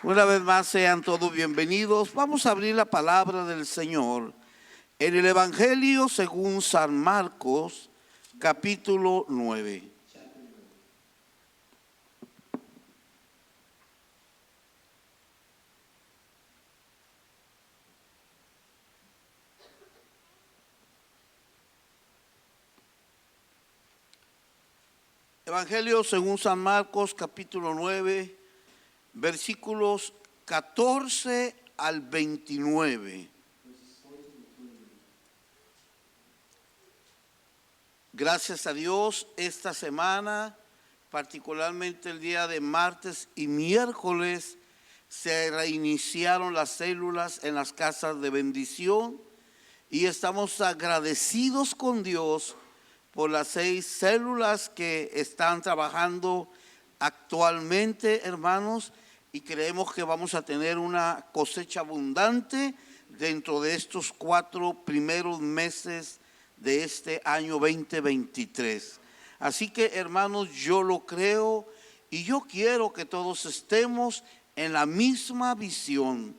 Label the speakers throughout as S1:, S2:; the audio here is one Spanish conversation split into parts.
S1: Una vez más sean todos bienvenidos. Vamos a abrir la palabra del Señor en el Evangelio según San Marcos, capítulo 9. Evangelio según San Marcos, capítulo 9, versículos 14 al 29. Gracias a Dios, esta semana, particularmente el día de martes y miércoles, se reiniciaron las células en las casas de bendición y estamos agradecidos con Dios por las 6 células que están trabajando actualmente, hermanos, y creemos que vamos a tener una cosecha abundante dentro de estos 4 primeros meses de este año 2023. Así que, hermanos, yo lo creo y yo quiero que todos estemos en la misma visión,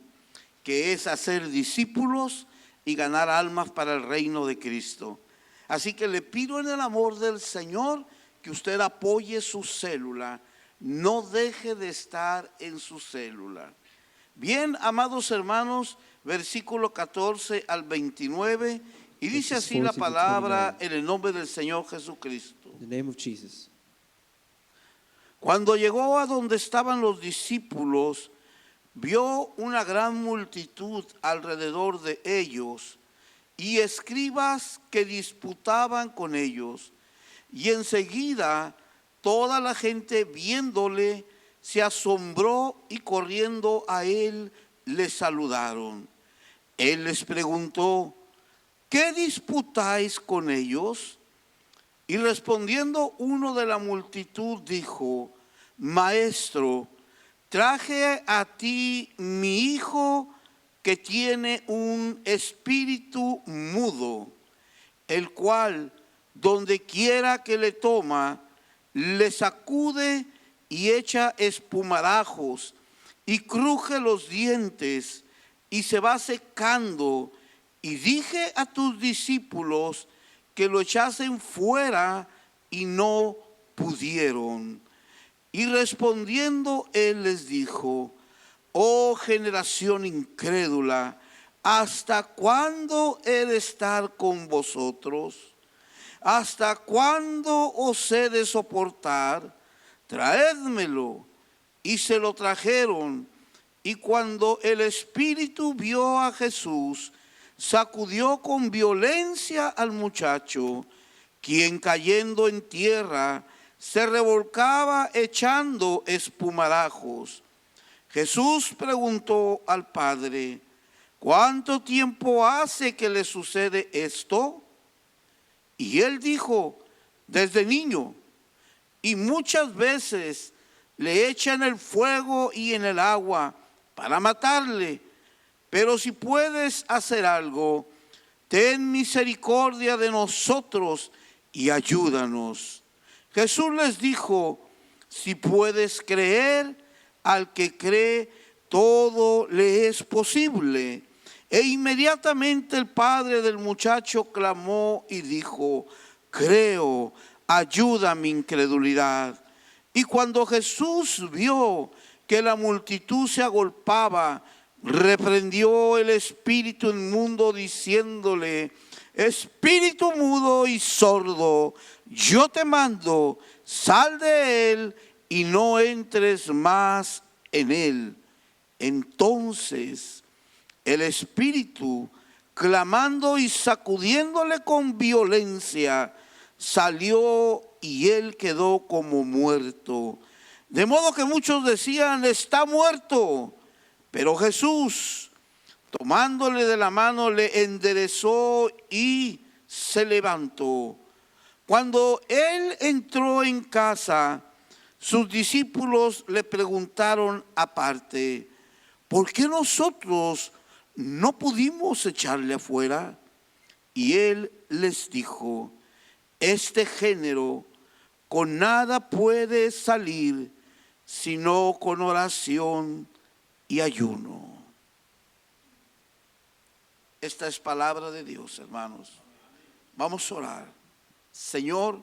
S1: que es hacer discípulos y ganar almas para el reino de Cristo. Así que le pido en el amor del Señor que usted apoye su célula, no deje de estar en su célula. Bien, amados hermanos, versículo 14 al 29, y dice así la palabra en el nombre del Señor Jesucristo.
S2: In the name of Jesus.
S1: Cuando llegó a donde estaban los discípulos, vio una gran multitud alrededor de ellos y escribas que disputaban con ellos. Y enseguida toda la gente viéndole se asombró y corriendo a él le saludaron. Él les preguntó: ¿qué disputáis con ellos? Y respondiendo uno de la multitud dijo: Maestro, traje a ti mi hijo que tiene un espíritu mudo, el cual donde quiera que le toma, le sacude y echa espumarajos y cruje los dientes y se va secando. Y dije a tus discípulos que lo echasen fuera y no pudieron. Y respondiendo él les dijo: oh generación incrédula, ¿hasta cuándo he de estar con vosotros? ¿Hasta cuándo os he de soportar? Traédmelo. Y se lo trajeron. Y cuando el espíritu vio a Jesús, sacudió con violencia al muchacho, quien cayendo en tierra se revolcaba echando espumarajos. Jesús preguntó al padre: ¿cuánto tiempo hace que le sucede esto? Y él dijo: desde niño, y muchas veces le echan el fuego y en el agua para matarle. Pero si puedes hacer algo, ten misericordia de nosotros y ayúdanos. Jesús les dijo: si puedes creer, al que cree todo le es posible. E inmediatamente el padre del muchacho clamó y dijo: creo, ayuda mi incredulidad. Y cuando Jesús vio que la multitud se agolpaba, reprendió el espíritu inmundo diciéndole: espíritu mudo y sordo, yo te mando, sal de él y no entres más en él. Entonces el espíritu, clamando y sacudiéndole con violencia, salió y él quedó como muerto. De modo que muchos decían: está muerto. Pero Jesús, tomándole de la mano, le enderezó y se levantó. Cuando él entró en casa, sus discípulos le preguntaron aparte: ¿por qué nosotros no pudimos echarle afuera? Y él les dijo: este género con nada puede salir sino con oración y ayuno. Esta es palabra de Dios, hermanos. Vamos a orar. Señor,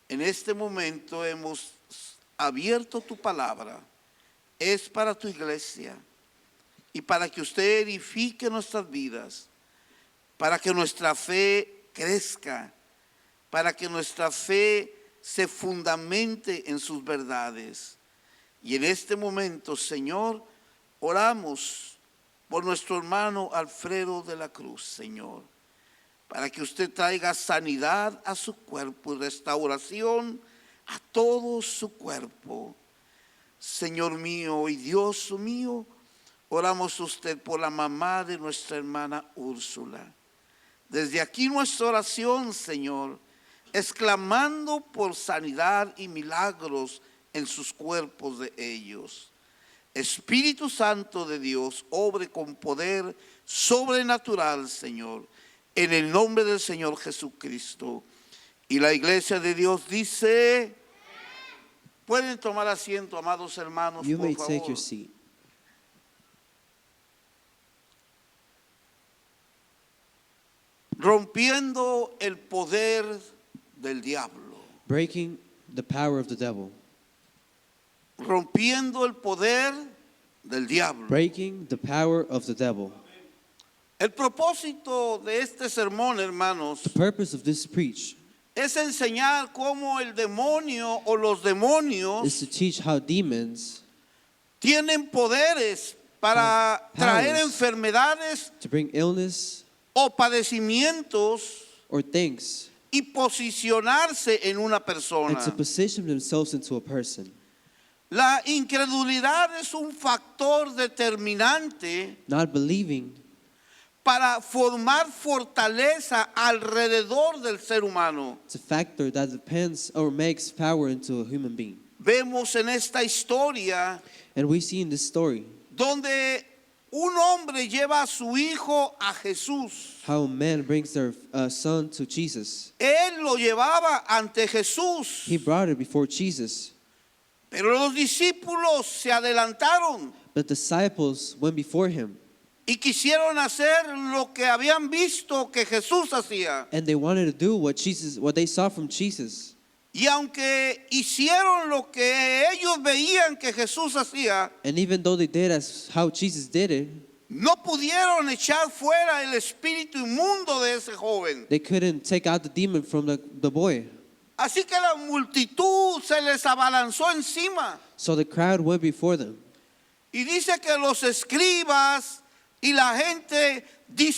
S1: en este momento hemos abierto tu palabra. Es para tu iglesia y para que usted edifique nuestras vidas, para que nuestra fe crezca, para que nuestra fe se fundamente en sus verdades. Y en este momento, Señor, oramos por nuestro hermano Alfredo de la Cruz, Señor, para que usted traiga sanidad a su cuerpo y restauración a todo su cuerpo. Señor mío y Dios mío, oramos usted por la mamá de nuestra hermana Úrsula. Desde aquí nuestra oración, Señor, es clamando por sanidad y milagros en sus cuerpos de ellos. Espíritu Santo de Dios, obre con poder sobrenatural, Señor, en el nombre del Señor Jesucristo. Y la iglesia de Dios dice, pueden tomar asiento, amados hermanos,
S2: You
S1: por
S2: may
S1: favor.
S2: take your seat.
S1: Rompiendo el poder del diablo.
S2: Breaking the power of the devil.
S1: Rompiendo el poder del diablo.
S2: Breaking the power of the devil.
S1: El propósito de este sermón, hermanos,
S2: The purpose of this preach
S1: es enseñar cómo el demonio o los demonios
S2: is to teach how demons
S1: tienen poderes para traer
S2: powers
S1: enfermedades
S2: to bring illness
S1: o padecimientos
S2: or things
S1: y posicionarse en una
S2: and
S1: persona.
S2: to position themselves into a person.
S1: La incredulidad es un factor determinante
S2: Not believing
S1: para formar fortaleza alrededor del ser humano.
S2: is a factor that depends or makes power into a human being.
S1: Vemos en esta historia
S2: And we see in this story
S1: donde un hombre lleva a su hijo a Jesús.
S2: how a man brings their son to Jesus.
S1: Él lo llevaba ante Jesús,
S2: He brought it before Jesus.
S1: pero los discípulos se adelantaron
S2: The disciples went before him
S1: y quisieron hacer lo que habían visto que Jesús hacía.
S2: and they wanted to do what they saw from Jesus.
S1: Y aunque hicieron lo que ellos veían que Jesús hacía,
S2: And even though they did as how Jesus did it,
S1: no pudieron echar fuera el espíritu inmundo de ese joven.
S2: they couldn't take out the demon from the boy.
S1: Así que la multitud se les abalanzó encima.
S2: So the crowd went before them.
S1: Y dice que los escribas y la gente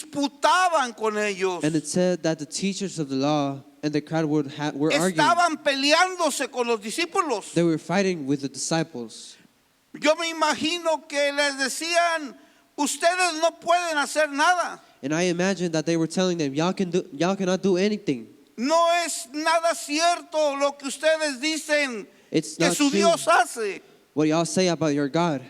S1: disputaban con ellos.
S2: And it said that the teachers of the law and the crowd were arguing.
S1: Estaban peleándose con los discípulos.
S2: They were fighting with the disciples.
S1: Yo me imagino que les decían, ustedes no pueden hacer nada.
S2: And I imagine that they were telling them, y'all cannot do anything.
S1: No es nada cierto lo que ustedes dicen
S2: It's
S1: que
S2: not
S1: su
S2: true
S1: Dios hace.
S2: what y'all say about your God.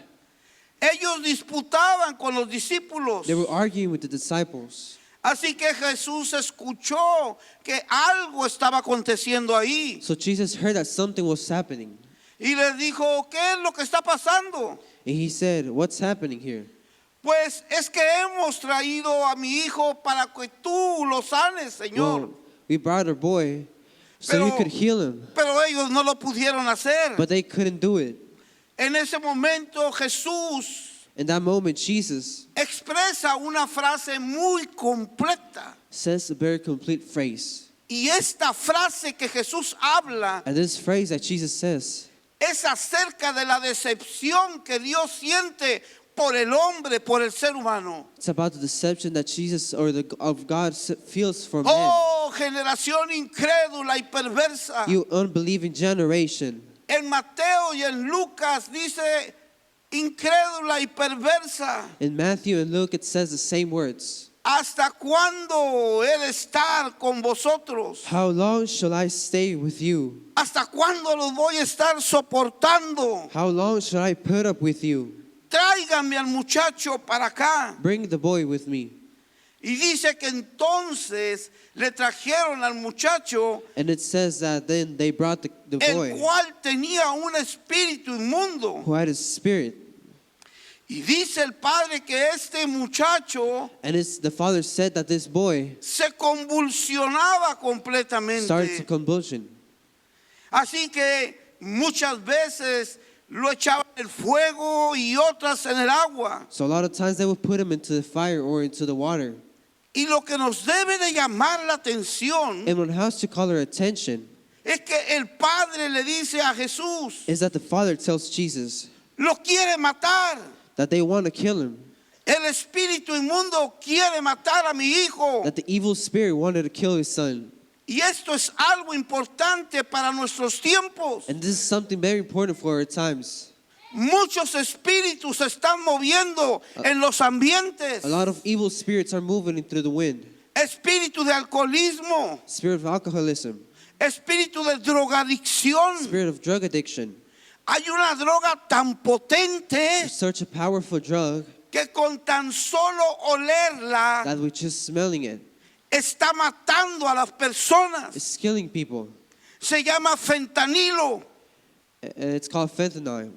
S1: Ellos disputaban con los discípulos.
S2: They were arguing with the disciples.
S1: Así que Jesús escuchó que algo estaba aconteciendo ahí.
S2: So Jesus heard that something was happening.
S1: Y les dijo, ¿qué es lo que está pasando?
S2: And he said, what's happening here?
S1: Pues es que hemos traído a mi hijo para que tú lo sanes, Señor.
S2: Well, we brought our boy so you could heal him.
S1: Pero ellos no lo pudieron hacer.
S2: But they couldn't do it.
S1: En ese momento Jesús
S2: In that moment, Jesus
S1: expresa una frase muy completa.
S2: says a very complete phrase.
S1: Y esta frase que Jesús habla
S2: And this phrase that Jesus says
S1: es acerca de la decepción que Dios siente por el hombre, por el ser humano.
S2: it's about the deception that Jesus or of God feels for man.
S1: Oh, generación incrédula y perversa.
S2: You unbelieving generation.
S1: En Mateo y en Lucas dice incrédula y perversa.
S2: In Matthew and Luke, it says the same words.
S1: ¿Hasta cuándo he de estar con vosotros?
S2: How long shall I stay with you?
S1: ¿Hasta cuándo los voy a estar soportando?
S2: How long shall I put up with you?
S1: Tráigame al muchacho para acá.
S2: Bring the boy with me.
S1: Y dice que entonces le trajeron al muchacho,
S2: And it says that then they brought the
S1: el
S2: boy
S1: cual tenía un espíritu inmundo.
S2: who had a spirit.
S1: Y dice el padre que este muchacho
S2: And the father said that this boy
S1: se convulsionaba
S2: started to
S1: completamente.
S2: convulsion.
S1: Así que muchas veces lo echaban en el fuego y otras en el agua.
S2: So a lot of times they would put him into the fire or into the water.
S1: Y lo que nos debe de llamar la atención
S2: And what has to call our attention
S1: es que el padre le dice a Jesús,
S2: is that the father tells Jesus
S1: lo quiere matar.
S2: that they want to kill him,
S1: El espíritu inmundo quiere matar a mi hijo.
S2: that the evil spirit wanted to kill his son.
S1: Y esto es algo importante para nuestros tiempos.
S2: And this is something very important for our times.
S1: Muchos espíritus se están moviendo en los ambientes.
S2: A lot of evil spirits are moving through the wind.
S1: Espíritu de alcoholismo,
S2: Spirit of alcoholism,
S1: espíritu de drogadicción.
S2: spirit of drug addiction.
S1: Hay una droga tan potente
S2: It's such a powerful drug
S1: que con tan solo olerla
S2: that we're just smelling it.
S1: está matando a las personas.
S2: It's killing people.
S1: Se llama fentanilo.
S2: And it's called fentanyl.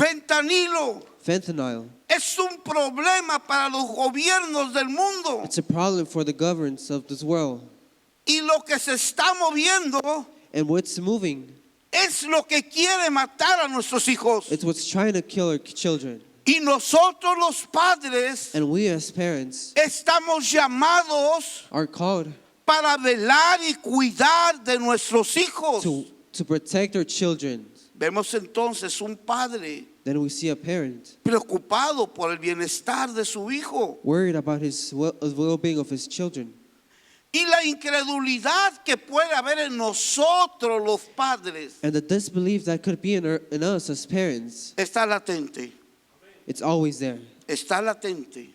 S1: Fentanilo
S2: Fentanyl.
S1: es un problema para los gobiernos del mundo.
S2: It's a problem for the governments of this world.
S1: Y lo que se está moviendo
S2: And what's moving,
S1: es lo que quiere matar a nuestros hijos.
S2: it's what's trying to kill our children.
S1: Y nosotros los padres
S2: And we as parents
S1: estamos llamados
S2: are called
S1: para velar y cuidar de nuestros hijos.
S2: to protect our children.
S1: Vemos entonces un padre
S2: Then we see a parent
S1: preocupado por el bienestar de su hijo
S2: worried about his well-being of his children.
S1: y la incredulidad que puede haber en nosotros los padres
S2: And the disbelief that could be in us as parents,
S1: está latente,
S2: it's always there.
S1: está latente.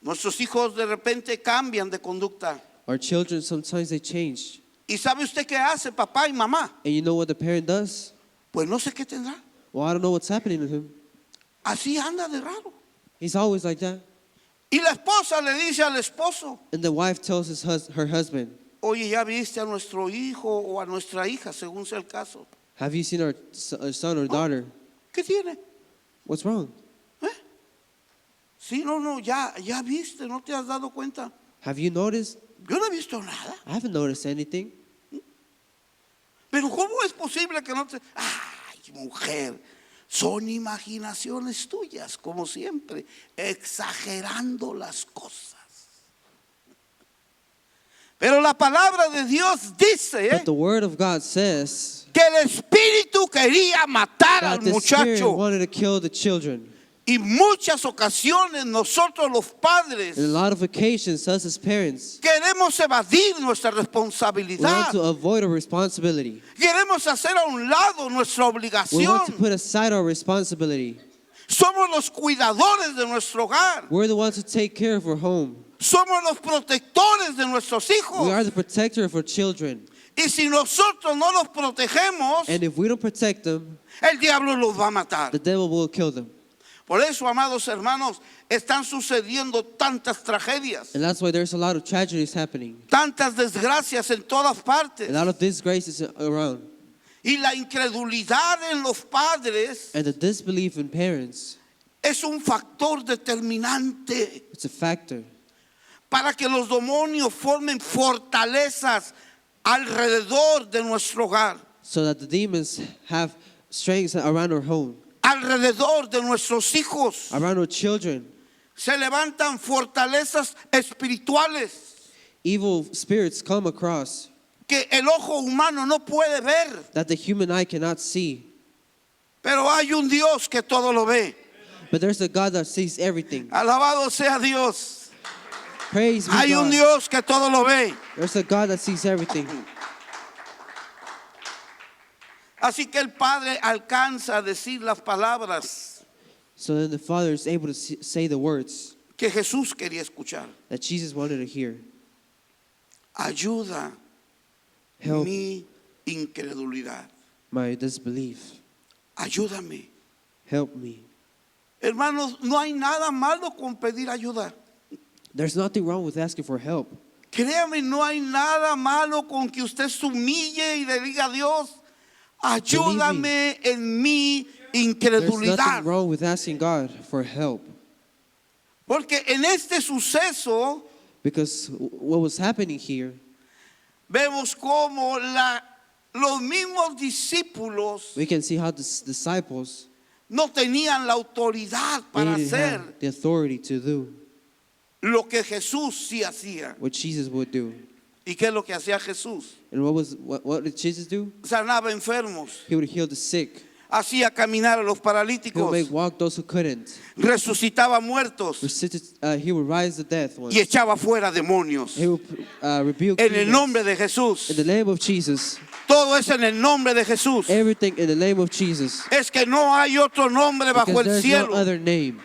S1: Nuestros hijos de repente cambian de conducta.
S2: Our children, sometimes they change.
S1: ¿Y sabe usted qué hace papá y mamá?
S2: And you know what the parent does?
S1: Pues no sé qué tendrá.
S2: Well, I don't know what's happening to him.
S1: Así anda de raro.
S2: He's always like that.
S1: Y la esposa le dice al esposo,
S2: And the wife tells her husband,
S1: oye, ¿ya viste a nuestro hijo o a nuestra hija, según sea el caso?
S2: have you seen our son or daughter?
S1: ¿Qué tiene?
S2: What's wrong?
S1: Sí, no, ya viste, no te has dado cuenta.
S2: Have you noticed?
S1: Yo no he visto nada.
S2: I haven't noticed anything.
S1: Pero ¿cómo es posible que no te... Ay, mujer, son imaginaciones tuyas, como siempre, exagerando las cosas. Pero la palabra de Dios dice
S2: But the word of God says
S1: que el espíritu quería matar al
S2: that the spirit
S1: muchacho.
S2: wanted to kill the children.
S1: Y muchas ocasiones nosotros los padres
S2: In a lot of occasions, us as parents,
S1: queremos evadir nuestra
S2: we want
S1: responsabilidad.
S2: to avoid our responsibility.
S1: Queremos hacer a un lado nuestra
S2: We want to
S1: obligación.
S2: put aside our responsibility.
S1: Somos los cuidadores de nuestro hogar.
S2: We're the ones who take care of our home.
S1: Somos los protectores de nuestros
S2: We
S1: hijos.
S2: are the protector of our children.
S1: Y si nosotros no los protegemos,
S2: And if we don't protect them,
S1: el diablo los va a matar.
S2: the devil will kill them.
S1: Por eso, amados hermanos, están sucediendo tantas tragedias,
S2: And that's why there's a lot of tragedies happening.
S1: tantas desgracias en todas partes.
S2: A lot of disgraces around.
S1: Y la incredulidad en los padres
S2: And the disbelief in parents,
S1: es un factor determinante
S2: it's a factor
S1: para que los demonios formen fortalezas alrededor de nuestro hogar,
S2: so that the demons have strengths around our home,
S1: alrededor de nuestros hijos.
S2: around our children.
S1: Se levantan fortalezas espirituales
S2: Evil spirits come across
S1: que el ojo humano no puede ver,
S2: that the human eye cannot see.
S1: pero hay un Dios que todo lo ve.
S2: But there's a God that sees everything.
S1: Alabado sea Dios.
S2: Praise be
S1: Hay un
S2: God.
S1: Dios que todo lo ve.
S2: There's a God that sees everything.
S1: Así que el padre alcanza a decir las palabras
S2: So then the father is able to say the words
S1: que Jesús quería escuchar.
S2: that Jesus wanted to hear.
S1: Ayuda
S2: Help
S1: mi incredulidad.
S2: my disbelief.
S1: Ayúdame.
S2: Help me.
S1: Hermanos, no hay nada malo con pedir ayuda.
S2: There's nothing wrong with asking for help.
S1: Créame, no hay nada malo con que usted se humille y le diga a Dios, ayúdame en mi
S2: There's
S1: incredulidad.
S2: nothing wrong with asking God for help.
S1: Porque en este suceso
S2: Because what was happening here,
S1: vemos como los mismos discípulos
S2: we can see how the disciples
S1: no tenían la autoridad
S2: they
S1: para
S2: didn't
S1: hacer
S2: have the authority to do
S1: lo que Jesús sí hacía.
S2: what Jesus would do.
S1: ¿Y qué es lo que hacía Jesús?
S2: And what did Jesus do?
S1: Sanaba enfermos,
S2: He would heal the sick.
S1: hacía caminar a los
S2: He would
S1: paralíticos,
S2: make walk those who couldn't.
S1: resucitaba muertos
S2: He would rise the death ones.
S1: y echaba fuera demonios.
S2: He would rebuke
S1: En el
S2: demons.
S1: nombre de Jesús.
S2: In the name of Jesus.
S1: Todo es en el nombre de Jesús.
S2: Everything in the name of Jesus.
S1: Es que no hay otro nombre bajo
S2: Because
S1: el
S2: there's no
S1: cielo.
S2: other name.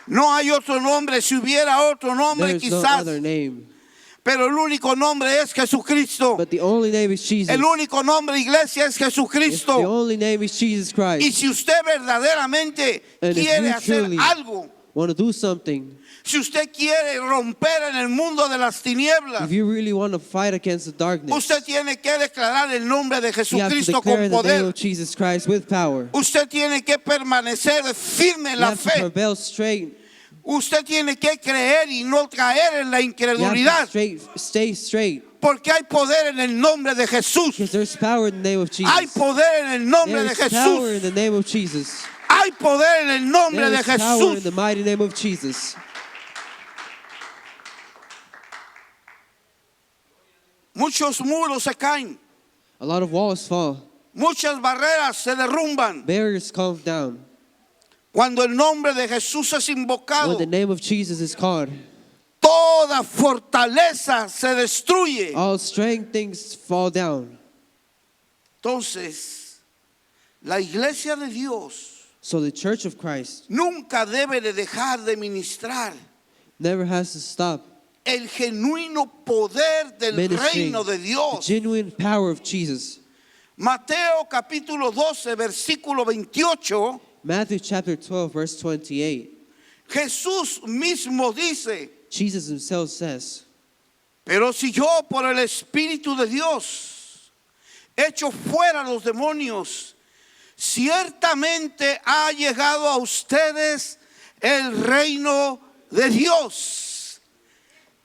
S1: No hay otro nombre. Si hubiera otro nombre,
S2: There's no
S1: quizás.
S2: other name.
S1: Pero el único nombre es Jesucristo.
S2: But the only name is Jesus.
S1: El único nombre, iglesia, es
S2: The
S1: Jesucristo.
S2: only name is Jesus
S1: Y
S2: Christ.
S1: si usted verdaderamente
S2: And if
S1: quiere
S2: you
S1: hacer
S2: truly
S1: algo,
S2: want to do something,
S1: si usted quiere romper en el mundo de las tinieblas,
S2: if you really want to fight against the darkness,
S1: usted tiene que declarar el nombre de
S2: you have to
S1: Jesucristo
S2: declare
S1: con
S2: the name
S1: poder.
S2: of Jesus Christ with power.
S1: Usted tiene que permanecer firme en
S2: You
S1: la
S2: have to
S1: fe.
S2: prevail straight.
S1: Usted tiene que creer y no caer en la
S2: You have
S1: incredulidad,
S2: to stay straight.
S1: porque hay poder en el nombre de Jesús.
S2: Because there's power in the name of Jesus.
S1: Hay poder en el nombre de
S2: There's power
S1: Jesús.
S2: in the name of Jesus.
S1: Hay poder en el nombre de
S2: There's power in
S1: Jesús.
S2: the mighty name of Jesus.
S1: Muchos muros se caen,
S2: A lot of walls fall.
S1: muchas barreras se derrumban
S2: Barriers come down.
S1: cuando el nombre de Jesús es invocado.
S2: When the name of Jesus is called,
S1: Toda fortaleza se destruye.
S2: all strength things fall down.
S1: Entonces, la iglesia de Dios
S2: So the church of Christ
S1: nunca debe de dejar de ministrar
S2: never has to stop
S1: el genuino poder del
S2: ministering
S1: reino de
S2: the
S1: Dios.
S2: genuine power of Jesus.
S1: Mateo capítulo 12, versículo 28,
S2: Matthew chapter 12, verse 28.
S1: Jesús mismo dice,
S2: Jesus himself says,
S1: pero si yo por el Espíritu de Dios echo fuera los demonios, ciertamente ha llegado a ustedes el reino de Dios.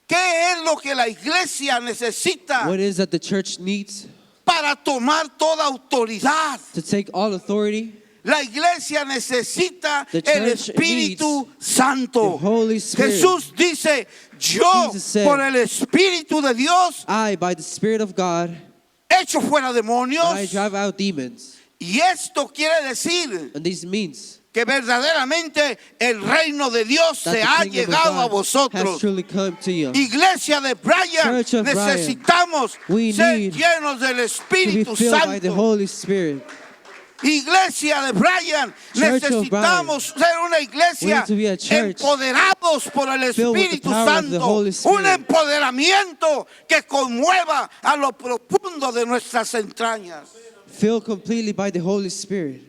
S1: ¿Qué es lo que la iglesia necesita
S2: what is that the church needs
S1: para tomar toda autoridad?
S2: to take all authority?
S1: La iglesia necesita
S2: The
S1: el
S2: church
S1: Espíritu
S2: needs
S1: Santo.
S2: the Holy Spirit.
S1: Jesús dice, yo
S2: Jesus said,
S1: por el Espíritu de Dios
S2: I, by the Spirit of God,
S1: echo fuera
S2: I
S1: demonios.
S2: drive out demons.
S1: Y esto quiere decir
S2: And this means
S1: que verdaderamente el reino de Dios
S2: that
S1: se
S2: the
S1: ha
S2: kingdom of
S1: llegado a
S2: God has
S1: vosotros.
S2: truly come to you.
S1: Iglesia de Brian,
S2: Church of Brian,
S1: necesitamos
S2: we
S1: ser
S2: need
S1: llenos del
S2: To be
S1: Espíritu
S2: filled by the
S1: Santo.
S2: Holy Spirit.
S1: Iglesia de Brian,
S2: Church of
S1: necesitamos ser una iglesia
S2: We need to be a church
S1: empoderados por el
S2: filled with the
S1: Espíritu
S2: power of the
S1: Santo.
S2: Holy
S1: Un
S2: Spirit.
S1: empoderamiento que conmueva a lo profundo de nuestras entrañas.
S2: Filled completely by the Holy Spirit.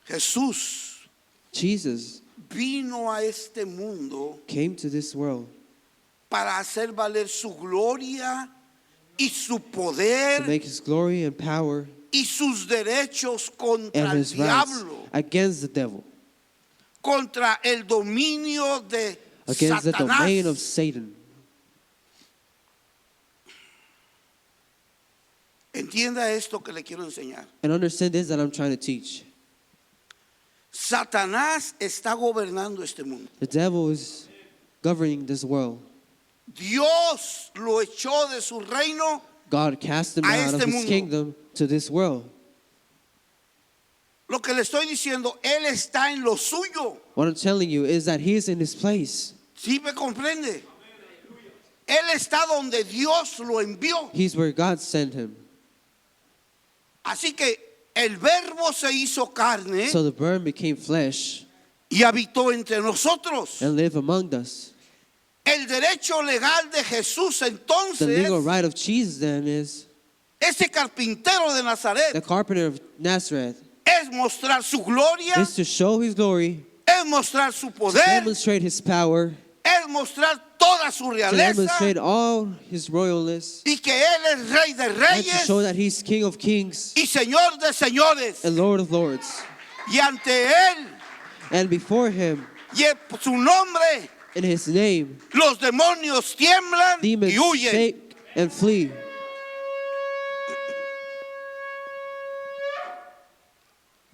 S1: Jesús
S2: Jesus
S1: vino a este mundo
S2: came to this world
S1: para hacer valer su gloria y su
S2: to
S1: poder
S2: make his glory and power
S1: y sus derechos contra
S2: and
S1: el
S2: his rights
S1: diablo,
S2: against the devil,
S1: contra el dominio de
S2: against the domain of
S1: Satanás.
S2: Satan.
S1: Entienda esto que le quiero enseñar.
S2: And understand this that I'm trying to teach.
S1: Satanás está gobernando este mundo.
S2: The devil is governing this world.
S1: Dios lo echó de su reino.
S2: God cast him
S1: A
S2: out of
S1: este
S2: his
S1: mundo.
S2: kingdom to this world.
S1: Lo que le estoy diciendo, Él está en lo suyo.
S2: What I'm telling you is that he is in his place.
S1: ¿Sí me comprende? Él está donde Dios lo envió.
S2: He's where God sent him.
S1: Así que el verbo se hizo carne
S2: So the Word became flesh
S1: y habitó entre nosotros.
S2: and lived among us.
S1: El derecho legal de Jesús
S2: The legal
S1: entonces,
S2: right of Jesus then is
S1: ese carpintero de
S2: the
S1: Nazaret,
S2: carpenter of Nazareth
S1: es mostrar su gloria,
S2: is to show his glory,
S1: es mostrar su
S2: to
S1: poder,
S2: demonstrate his power,
S1: es mostrar toda su
S2: to
S1: realeza
S2: demonstrate all his royalness,
S1: y que Él es Rey de
S2: and to
S1: Reyes
S2: show that he's King of kings
S1: y Señor de señores.
S2: and Lord of lords.
S1: Y ante Él
S2: And before him,
S1: y en su nombre,
S2: in his name,
S1: los demonios tiemblan
S2: demons
S1: y huyen.
S2: shake and flee.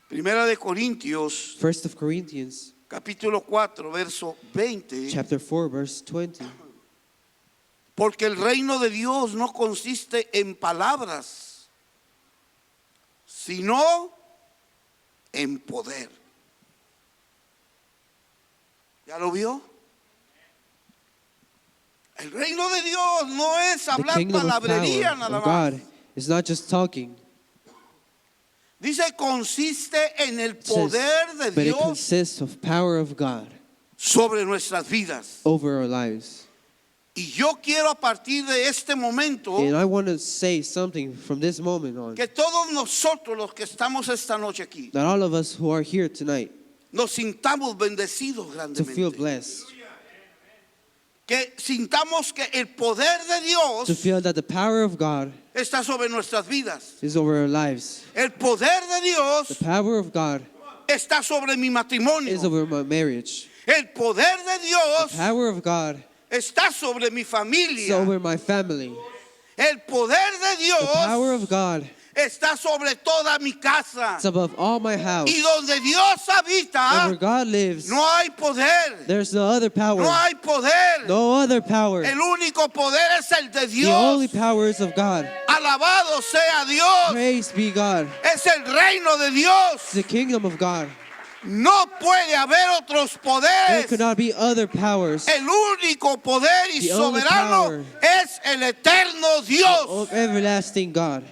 S1: Primera de Corintios,
S2: 1 of Corinthians,
S1: capítulo 4, verso 20.
S2: chapter 4, verse 20.
S1: Porque el reino de Dios no consiste en palabras, sino en poder. ¿Ya lo vio? El reino de Dios no es
S2: The
S1: hablar
S2: kingdom of
S1: palabrería
S2: power
S1: nada
S2: of
S1: más.
S2: God is not just talking.
S1: Dice consiste en el
S2: It says,
S1: poder de
S2: but it
S1: Dios
S2: consists of power of God
S1: sobre nuestras vidas.
S2: over our lives.
S1: Y yo quiero a partir de este momento
S2: And I want to say something from this moment on,
S1: que todos nosotros los que estamos esta noche aquí
S2: that all of us who are here tonight
S1: nos sintamos bendecidos
S2: to feel
S1: grandemente.
S2: blessed,
S1: Que sintamos que el poder de
S2: to
S1: Dios
S2: feel that the power of God
S1: está sobre nuestras vidas.
S2: is over our lives.
S1: El poder de
S2: The
S1: Dios
S2: power of God
S1: está sobre mi matrimonio.
S2: is over my marriage.
S1: El poder de
S2: The
S1: Dios
S2: power of God
S1: está sobre mi
S2: is
S1: familia.
S2: over my family.
S1: El poder de
S2: The power
S1: Dios
S2: of God
S1: está sobre toda mi casa.
S2: is above all my house.
S1: Y donde Dios
S2: And
S1: habita,
S2: where God lives,
S1: no hay poder.
S2: there's no other power.
S1: No hay poder.
S2: No other power.
S1: El único poder es el de
S2: The only
S1: Dios.
S2: power is of God.
S1: Alabado sea Dios.
S2: Praise be God.
S1: Es el reino de Dios.
S2: It's the kingdom of God.
S1: No puede haber otros
S2: There
S1: poderes.
S2: could not be other powers.
S1: El único poder y
S2: The only
S1: soberano
S2: power
S1: es el eterno Dios.
S2: Of everlasting God.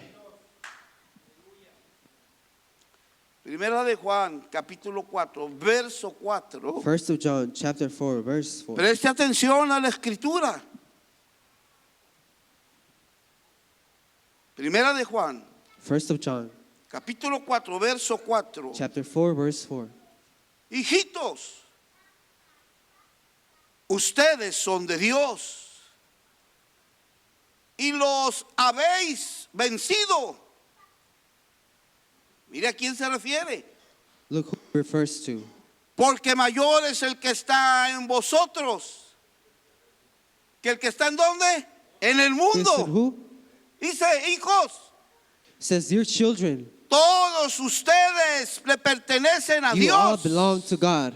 S1: Primera de Juan, capítulo 4, verso 4.
S2: 1 of John, chapter 4, verse 4.
S1: Preste atención a la escritura. Primera de Juan,
S2: 1 of John,
S1: capítulo 4, verso 4.
S2: chapter 4, verse 4.
S1: Hijitos, ustedes son de Dios y los habéis vencido. Mire a quién se refiere.
S2: Look who it refers to.
S1: Porque mayor es el que está en vosotros que el que está en donde? En el
S2: He said,
S1: mundo.
S2: who?
S1: Dice, hijos,
S2: It says, dear children,
S1: todos ustedes le pertenecen a
S2: you all
S1: Dios.
S2: belong to God.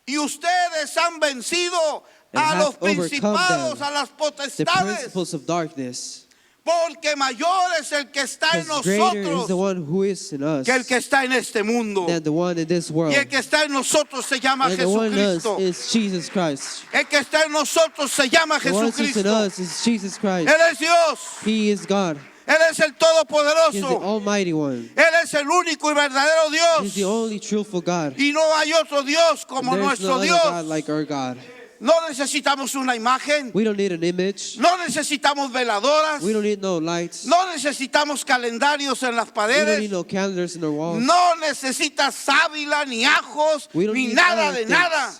S1: Y ustedes han vencido
S2: And
S1: a
S2: have
S1: los
S2: overcome
S1: principados,
S2: them,
S1: a las
S2: The
S1: potestades.
S2: principles of darkness.
S1: Porque mayor es el que está en
S2: Because greater is the
S1: nosotros
S2: one who is in us
S1: que el que está en este mundo.
S2: than the one in this world.
S1: Y el que está en nosotros se llama
S2: And the one in us
S1: Jesucristo.
S2: is Jesus Christ.
S1: El que está en nosotros se llama
S2: The one who's in
S1: Jesucristo.
S2: us is Jesus Christ.
S1: Él es Dios.
S2: He is God.
S1: Él es el
S2: He is the
S1: Todopoderoso.
S2: Almighty One.
S1: Él es el único y verdadero
S2: He is the
S1: Dios.
S2: only truthful God.
S1: Y no hay otro Dios como
S2: There's
S1: nuestro
S2: no other God
S1: Dios.
S2: like our God.
S1: No necesitamos una imagen.
S2: We don't need an image.
S1: No necesitamos veladoras.
S2: We don't need no lights.
S1: No necesitamos calendarios en las
S2: We don't need
S1: paredes.
S2: no calendars in our walls.
S1: No necesitas sábila, ni ajos,
S2: We don't
S1: ni
S2: need
S1: nada
S2: other
S1: de
S2: things.
S1: nada.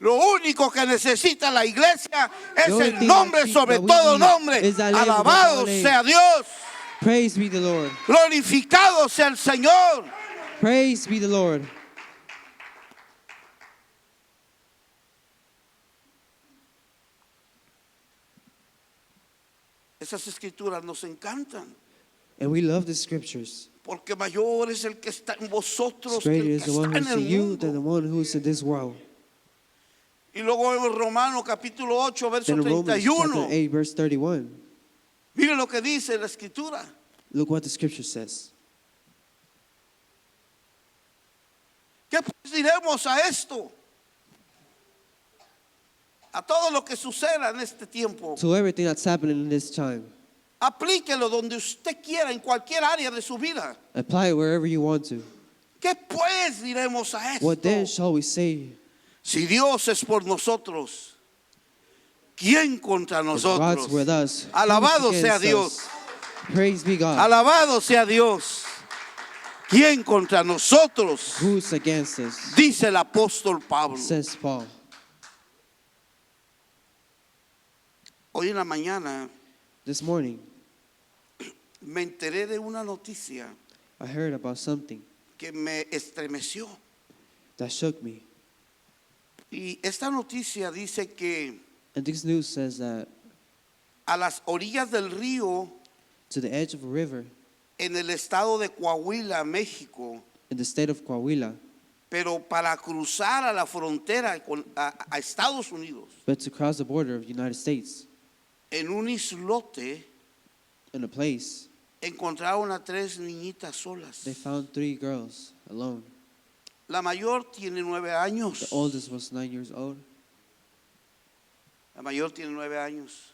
S1: Lo único que necesita la iglesia es
S2: The only
S1: el
S2: thing
S1: nombre
S2: that
S1: sobre
S2: we
S1: todo
S2: need
S1: nombre.
S2: is that name above
S1: Alabado
S2: all names.
S1: sea Dios.
S2: Praise be the Lord.
S1: Glorificado sea el Señor.
S2: Praise be the Lord.
S1: Esas escrituras nos encantan.
S2: And we love the scriptures.
S1: Porque mayor es el que está en vosotros que
S2: Greater
S1: el
S2: is
S1: que
S2: the one
S1: está
S2: who's
S1: en
S2: in
S1: el
S2: you than the
S1: mundo.
S2: one who's in this world.
S1: Y luego en Romanos capítulo 8, verso
S2: Then in Romans
S1: 31.
S2: chapter 8, verse 31.
S1: Mire lo que dice la escritura.
S2: Look what the scripture says.
S1: ¿Qué pues diremos a esto? A todo lo que suceda en este tiempo.
S2: To everything that's happening in this time,
S1: Aplíquelo donde usted quiera, en cualquier área de su vida.
S2: apply it wherever you want to.
S1: ¿Qué pues diremos a esto?
S2: What then shall we say?
S1: Si Dios es por nosotros, ¿quién contra
S2: If
S1: nosotros?
S2: God's with us. who's
S1: Alabado
S2: against
S1: sea
S2: us?
S1: Dios.
S2: Praise be God.
S1: Alabado sea Dios. ¿Quién contra nosotros?
S2: Who's against us?
S1: Dice el apóstol Pablo.
S2: Says Paul.
S1: Hoy en la mañana
S2: This morning,
S1: me enteré de una noticia
S2: I heard about something
S1: que me estremeció.
S2: that shook me.
S1: Y esta noticia dice que
S2: And this news says that
S1: a las orillas del río,
S2: to the edge of a river
S1: en el estado de Coahuila, México,
S2: in the state of Coahuila,
S1: pero para cruzar a la frontera a Estados Unidos,
S2: but to cross the border of the United States,
S1: en un islote,
S2: in a place,
S1: encontraron a 3 niñitas solas.
S2: they found 3 girls alone.
S1: La mayor tiene 9 años.
S2: The oldest was 9 years old.
S1: La mayor tiene 9 años.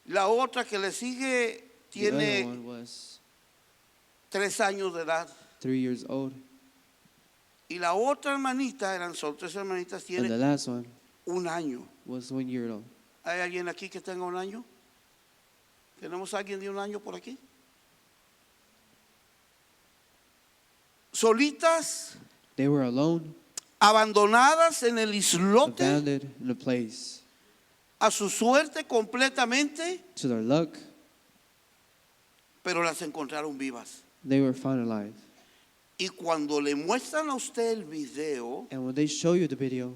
S1: La otra que le sigue
S2: The other
S1: tiene
S2: one was
S1: 3 años de edad.
S2: 3 years old.
S1: Y la otra hermanita, son 3 hermanitas,
S2: And the
S1: tiene
S2: last one
S1: 1 año.
S2: was 1 year old.
S1: ¿Hay alguien aquí que tenga 1 año? ¿Tenemos alguien de 1 año por aquí? Solitas,
S2: They were alone,
S1: abandonadas en el islote,
S2: abandoned in a place.
S1: a su suerte completamente,
S2: To their luck,
S1: pero las encontraron vivas.
S2: they were found alive.
S1: Y cuando le muestran a usted el video,
S2: And when they show you the video,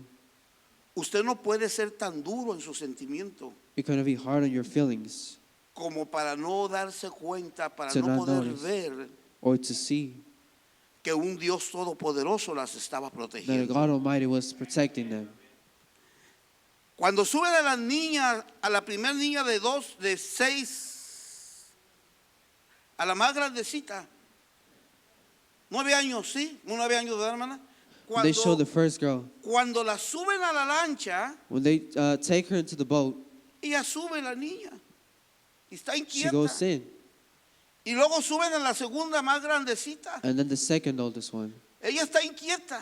S1: usted no puede ser tan duro en su sentimiento
S2: you're going to be hard on your feelings
S1: como para no darse cuenta, para
S2: To
S1: no
S2: not
S1: poder
S2: notice.
S1: ver
S2: or to see
S1: que un Dios todopoderoso las estaba
S2: that
S1: protegiendo.
S2: God Almighty was protecting them.
S1: Cuando suben a las niñas, a la primera niña de 6, a la más grandecita, 9 años, ¿sí? 9 años de edad, hermana.
S2: They show the first girl.
S1: Cuando la suben a la lancha,
S2: When they take her into the boat,
S1: ella sube la niña y está
S2: she
S1: inquieta.
S2: goes in.
S1: Y luego suben a la segunda más grandecita.
S2: And then the second oldest one,
S1: Ella está inquieta.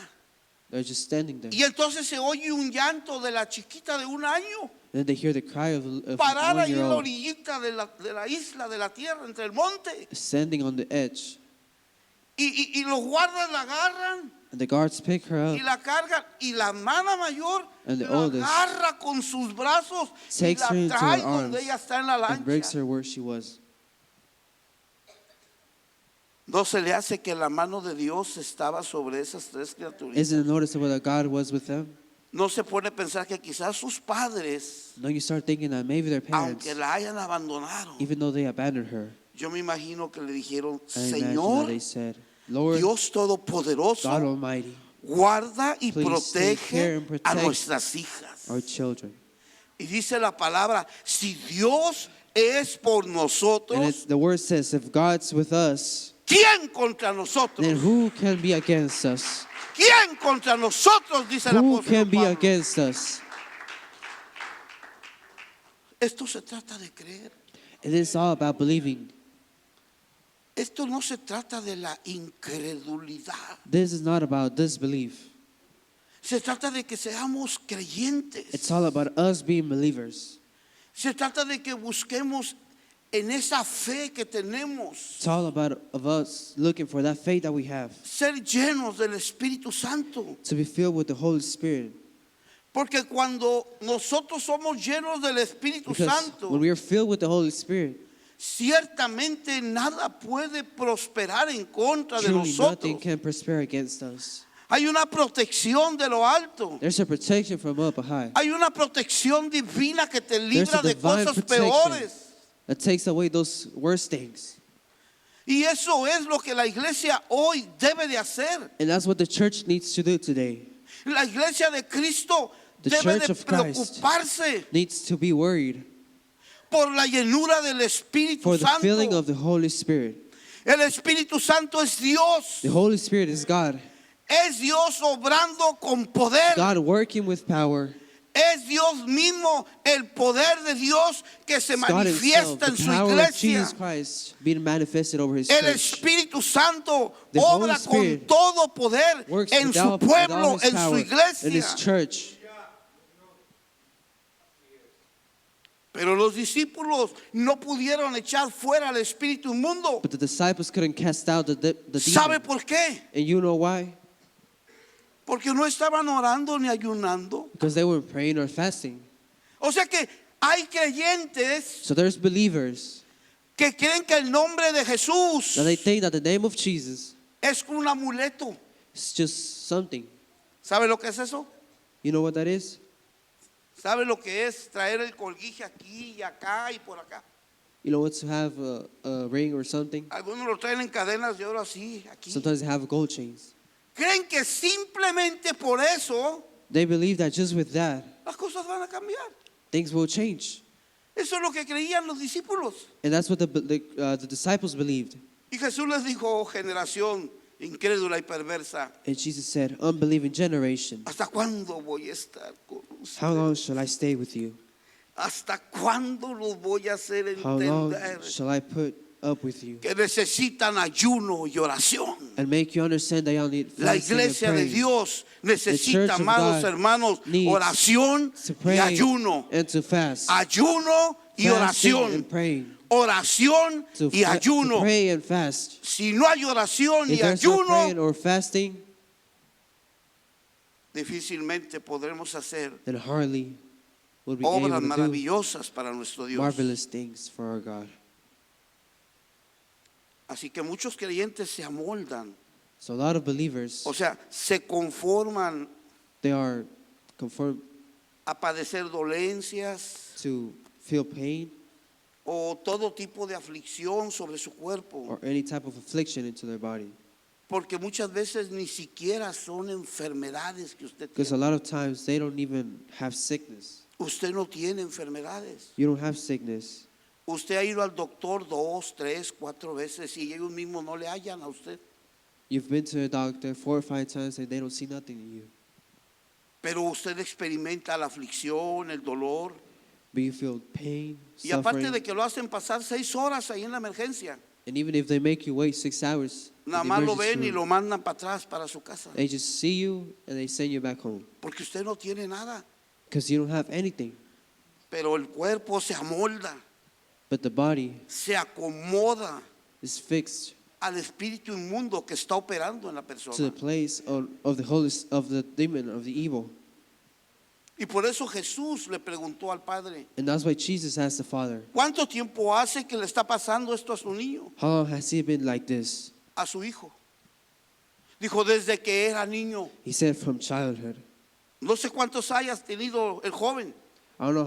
S2: they're just standing there.
S1: Y entonces se oye un llanto de la chiquita de 1 año.
S2: Then they hear the cry of
S1: Parada
S2: 1
S1: ahí en
S2: year
S1: la
S2: old
S1: orillita de la isla, de la tierra, entre el monte.
S2: standing on the edge.
S1: Y los guardas la agarran
S2: And the guards pick her
S1: y
S2: up,
S1: la cargan. Y la hermana mayor
S2: And the
S1: la
S2: oldest
S1: agarra con sus brazos y
S2: takes
S1: la
S2: her into
S1: trae
S2: her
S1: donde
S2: arms
S1: ella está en la
S2: and breaks
S1: lancha.
S2: her where she was.
S1: ¿No se le hace que la mano de Dios estaba sobre esas 3 criaturas?
S2: Isn't it noticeable that God was with them?
S1: No se pone a pensar que quizás sus padres,
S2: No, you start thinking that maybe their parents,
S1: aunque la hayan abandonado,
S2: even though they abandoned her,
S1: yo me imagino que le dijeron,
S2: I imagine that
S1: Señor,
S2: they said, Lord,
S1: Dios Todopoderoso,
S2: God Almighty,
S1: guarda y
S2: please take care
S1: protege
S2: and
S1: a
S2: protect
S1: nuestras hijas.
S2: our children.
S1: Y dice la palabra, si Dios es por
S2: And
S1: nosotros,
S2: the word says, if God's with us,
S1: ¿quién contra nosotros?
S2: then who can be against us?
S1: ¿Quién contra nosotros? Dice el
S2: Who
S1: apóstol
S2: can be
S1: Pablo.
S2: against us?
S1: Esto se trata de creer.
S2: It is all about believing.
S1: Esto no se trata de la incredulidad.
S2: This is not about disbelief.
S1: Se trata de que seamos creyentes.
S2: It's all about us being believers.
S1: Se trata de que busquemos en esa fe que tenemos
S2: It's all about of us looking for that faith that we have,
S1: ser llenos del Espíritu Santo.
S2: to be filled with the Holy Spirit.
S1: Porque cuando nosotros somos llenos del Espíritu
S2: Because
S1: Santo,
S2: when we are filled with the Holy Spirit,
S1: ciertamente nada puede prosperar en contra de
S2: truly nothing
S1: nosotros.
S2: can prosper against us.
S1: Hay una protección de lo alto.
S2: There's a protection from up high
S1: Hay una protección divina que te
S2: There's
S1: libra
S2: a
S1: de
S2: divine
S1: cosas
S2: protection.
S1: peores.
S2: that takes away those worst things.
S1: Y eso es lo que la iglesia hoy debe de hacer.
S2: And that's what the church needs to do today.
S1: La iglesia de Cristo
S2: The
S1: debe
S2: church
S1: de
S2: of Christ
S1: preocuparse
S2: Needs to be worried
S1: por la llenura del Espíritu
S2: for the filling
S1: Santo.
S2: of the Holy Spirit.
S1: El Espíritu Santo es Dios.
S2: The Holy Spirit is God.
S1: Es Dios obrando con poder.
S2: God working with power.
S1: Es Dios mismo, el poder de Dios que se
S2: It's God Himself,
S1: manifiesta en
S2: the
S1: su
S2: power of
S1: iglesia.
S2: Jesus Christ being manifested over His
S1: El
S2: church.
S1: Espíritu Santo
S2: The Holy
S1: obra con
S2: Spirit
S1: todo poder
S2: Works
S1: en
S2: with
S1: su
S2: all
S1: pueblo,
S2: His
S1: en su
S2: power in His
S1: iglesia.
S2: church.
S1: Pero los discípulos no pudieron echar fuera al espíritu inmundo.
S2: But the disciples couldn't cast out the
S1: ¿Sabe
S2: demon.
S1: por qué?
S2: And you know why?
S1: Porque no estaban orando ni ayunando.
S2: Because they weren't praying or fasting.
S1: O sea que Hay creyentes
S2: So there's believers
S1: que creen que el nombre de Jesús
S2: that they think that the name of Jesus
S1: es un amuleto.
S2: is just something.
S1: ¿Sabe lo que es eso?
S2: You know what that is?
S1: ¿Sabe lo que es traer el colguije aquí y acá y por acá?
S2: You know what to have a ring or something?
S1: Algunos lo traen en cadenas de oro así, aquí.
S2: Sometimes they have gold chains.
S1: Creen que simplemente por eso
S2: They believe that just with that,
S1: las cosas van a cambiar.
S2: things will change.
S1: Eso es lo que creían los discípulos.
S2: And that's what the disciples believed.
S1: Y Jesús les dijo, "Oh, generación incrédula y perversa,
S2: And Jesus said, unbelieving generation,
S1: ¿hasta cuándo voy a estar con
S2: how
S1: ustedes?
S2: long shall I stay with you?
S1: ¿Hasta cuándo los voy a hacer
S2: How long
S1: entender
S2: shall I put up with you?
S1: que necesitan ayuno y oración?
S2: And make you understand that y'all need
S1: La
S2: fasting and
S1: iglesia de
S2: praying.
S1: Dios
S2: church
S1: necesita,
S2: of
S1: amados
S2: God
S1: hermanos,
S2: needs
S1: oración
S2: to
S1: y
S2: pray
S1: ayuno.
S2: and to fast.
S1: Ayuno y
S2: Fasting
S1: oración.
S2: and praying.
S1: Oración
S2: To,
S1: y
S2: to
S1: ayuno.
S2: pray and fast.
S1: Si no hay oración y
S2: If there's no praying
S1: ayuno,
S2: or fasting,
S1: difícilmente podremos hacer
S2: then hardly will be able
S1: obras
S2: to do
S1: maravillosas para nuestro Dios.
S2: marvelous things for our God.
S1: Así que muchos creyentes se amoldan,
S2: So a lot of believers,
S1: o sea, se conforman
S2: they are conformed
S1: a padecer dolencias
S2: to feel pain
S1: o todo tipo de aflicción sobre su cuerpo,
S2: or any type of affliction into their body.
S1: porque muchas veces ni siquiera son enfermedades que usted
S2: Because a
S1: tiene.
S2: lot of times they don't even have sickness.
S1: Usted no tiene enfermedades.
S2: You don't have sickness.
S1: Usted ha ido al doctor 2, 3, 4 veces y ellos mismos no le hallan a usted.
S2: You've been to a doctor 4 or 5 times and they don't see nothing in you.
S1: Pero usted experimenta la aflicción, el dolor.
S2: But you feel pain,
S1: Y aparte
S2: suffering.
S1: de que lo hacen pasar 6 horas ahí en la emergencia,
S2: And even if they make you wait 6 hours, in
S1: nada
S2: the
S1: más lo
S2: emergency
S1: ven y
S2: room,
S1: lo mandan para atrás para su casa.
S2: they just see you and they send you back home.
S1: Porque usted no tiene nada.
S2: Because you don't have anything.
S1: Pero el cuerpo se amolda,
S2: But the body
S1: se acomoda
S2: is fixed
S1: al espíritu inmundo que está operando en la
S2: to the
S1: persona.
S2: place of the demon, of the evil.
S1: Y por eso Jesús le preguntó al Padre,
S2: And that's why Jesus asked the Father,
S1: ¿cuánto tiempo hace que le está pasando esto a su niño,
S2: how long has he been like this?
S1: a su hijo? Dijo, desde que era niño.
S2: He said from childhood.
S1: No sé cuántos hayas tenido el joven,
S2: I don't know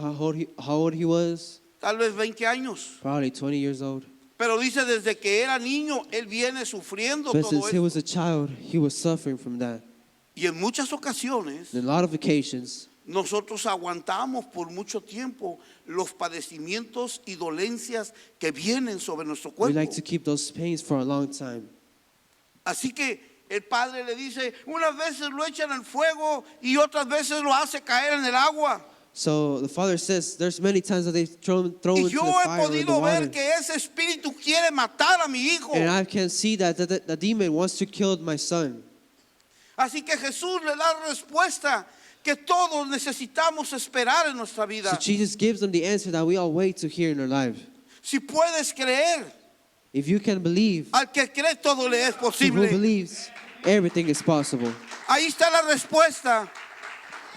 S2: how old he was,
S1: tal vez 20 años.
S2: probably 20 years old.
S1: Pero dice, desde que era niño, él viene sufriendo
S2: But
S1: todo
S2: since he
S1: esto.
S2: was a child, he was suffering from that.
S1: Y en muchas ocasiones,
S2: On a lot of occasions,
S1: nosotros aguantamos por mucho tiempo los padecimientos y dolencias que vienen sobre nuestro
S2: we
S1: cuerpo.
S2: like to keep those pains for a long time.
S1: Así que el padre le dice, unas veces lo echan en fuego y otras veces lo hace caer en el agua.
S2: So the Father says there's many times that they throw
S1: Y
S2: into
S1: yo
S2: the
S1: he
S2: fire or the
S1: podido ver
S2: water.
S1: que ese espíritu quiere matar a mi hijo.
S2: And I can see that the demon wants to kill my son.
S1: Así que Jesús le da respuesta que todos necesitamos esperar en nuestra vida.
S2: So Jesus gives them the answer that we all wait to hear in our life.
S1: Si puedes creer,
S2: If you can believe,
S1: al que cree todo le es
S2: to who
S1: posible.
S2: believes, everything is possible.
S1: Ahí está la respuesta.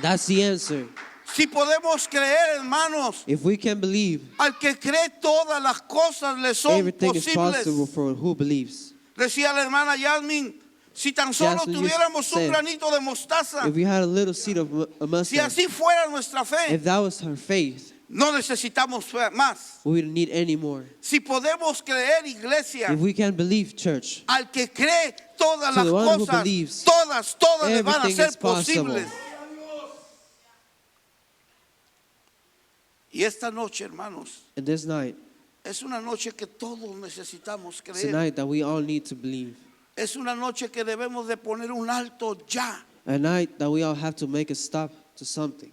S2: That's the answer.
S1: Si podemos creer, hermanos,
S2: If we can believe,
S1: al que cree todas las cosas le son
S2: everything is possible
S1: posibles.
S2: for who believes.
S1: Decía la hermana Yasmin, si tan solo
S2: Yasmin, you
S1: tuviéramos un
S2: said,
S1: granito de mostaza,
S2: If we had a little seed of a
S1: si
S2: mustard,
S1: así fuera nuestra fe,
S2: if that was her faith,
S1: no necesitamos fe más.
S2: we wouldn't need any more.
S1: Si podemos creer, iglesia,
S2: If we can believe, church,
S1: al que cree todas
S2: To
S1: las
S2: the one who
S1: cosas,
S2: believes,
S1: todas le van a
S2: everything
S1: ser
S2: is possible.
S1: posibles. Y esta noche, hermanos,
S2: and this night,
S1: es una noche que todos necesitamos
S2: it's a
S1: creer.
S2: night that we all need to believe.
S1: Es una noche que debemos de poner un alto ya.
S2: A night that we all have to make a stop to something.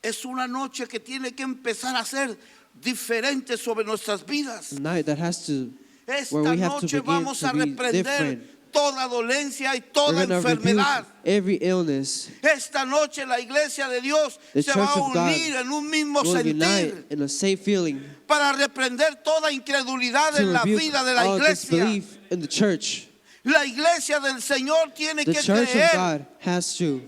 S1: Es una noche que tiene que empezar a ser diferente sobre nuestras vidas.
S2: A night that has to, where
S1: Esta
S2: we have to
S1: noche
S2: begin
S1: vamos
S2: to
S1: a
S2: be
S1: reprender
S2: different.
S1: toda dolencia y
S2: We're
S1: toda
S2: going to rebuke
S1: enfermedad.
S2: every illness.
S1: Esta noche la iglesia de Dios
S2: The
S1: se va a
S2: church of God
S1: unir en un mismo
S2: We'll unite
S1: sentir
S2: in a safe feeling
S1: para reprender toda incredulidad
S2: to
S1: en la
S2: rebuke
S1: vida de la
S2: all
S1: iglesia.
S2: disbelief in the church.
S1: La iglesia del Señor tiene
S2: The
S1: que
S2: church of
S1: creer
S2: God has to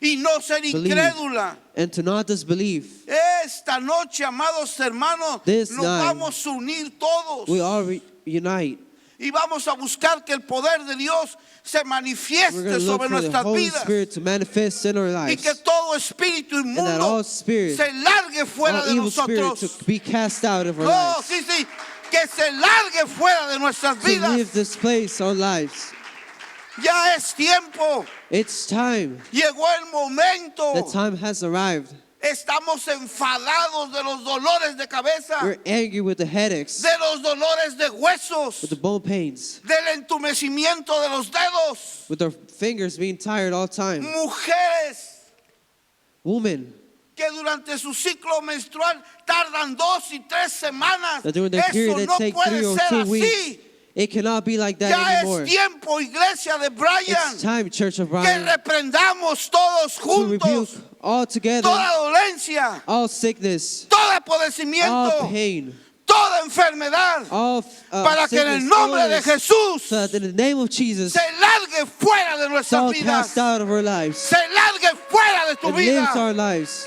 S1: y no ser
S2: believe
S1: incrédula.
S2: and to not disbelieve.
S1: Esta noche, amados hermanos,
S2: This
S1: nos
S2: night,
S1: vamos a unir todos.
S2: We all unite.
S1: Y vamos a buscar que el poder de Dios se
S2: We're
S1: manifieste
S2: going to look
S1: sobre
S2: for the
S1: nuestras
S2: Holy
S1: vidas.
S2: Spirit to manifest in our
S1: Y
S2: lives.
S1: que todo espíritu
S2: And that
S1: inmundo
S2: all spirit,
S1: se largue fuera
S2: all
S1: de
S2: evil spirit
S1: nosotros.
S2: to be cast out of our
S1: No,
S2: lives.
S1: sí, sí. Que se largue fuera de nuestras
S2: To leave
S1: vidas.
S2: this place, our lives.
S1: Ya es tiempo.
S2: It's time.
S1: Llegó el momento.
S2: The time has arrived.
S1: Estamos enfadados de los dolores de cabeza,
S2: We're angry with the headaches,
S1: de los dolores de huesos,
S2: with the bone pains,
S1: del entumecimiento de los dedos.
S2: with our fingers being tired all the time.
S1: Mujeres
S2: Women,
S1: que durante su ciclo menstrual tardan 2 y 3 semanas.
S2: that during their
S1: Eso
S2: period
S1: no
S2: they take
S1: puede
S2: 3 or
S1: ser
S2: 2 weeks.
S1: así.
S2: It cannot be like that
S1: Ya
S2: anymore.
S1: es tiempo, iglesia de Brian,
S2: It's time, Church of
S1: que
S2: Brian,
S1: reprendamos todos
S2: to rebuke
S1: juntos
S2: all together
S1: toda dolencia,
S2: all sickness,
S1: todo
S2: all
S1: padecimiento,
S2: pain,
S1: toda enfermedad,
S2: all
S1: para que en el
S2: sickness,
S1: nombre de
S2: illness,
S1: Jesús
S2: so that in the name of Jesus,
S1: se largue fuera de
S2: it's
S1: nuestras
S2: all
S1: vidas,
S2: cast out of our lives.
S1: se largue fuera de tu
S2: It lives
S1: vida.
S2: our lives.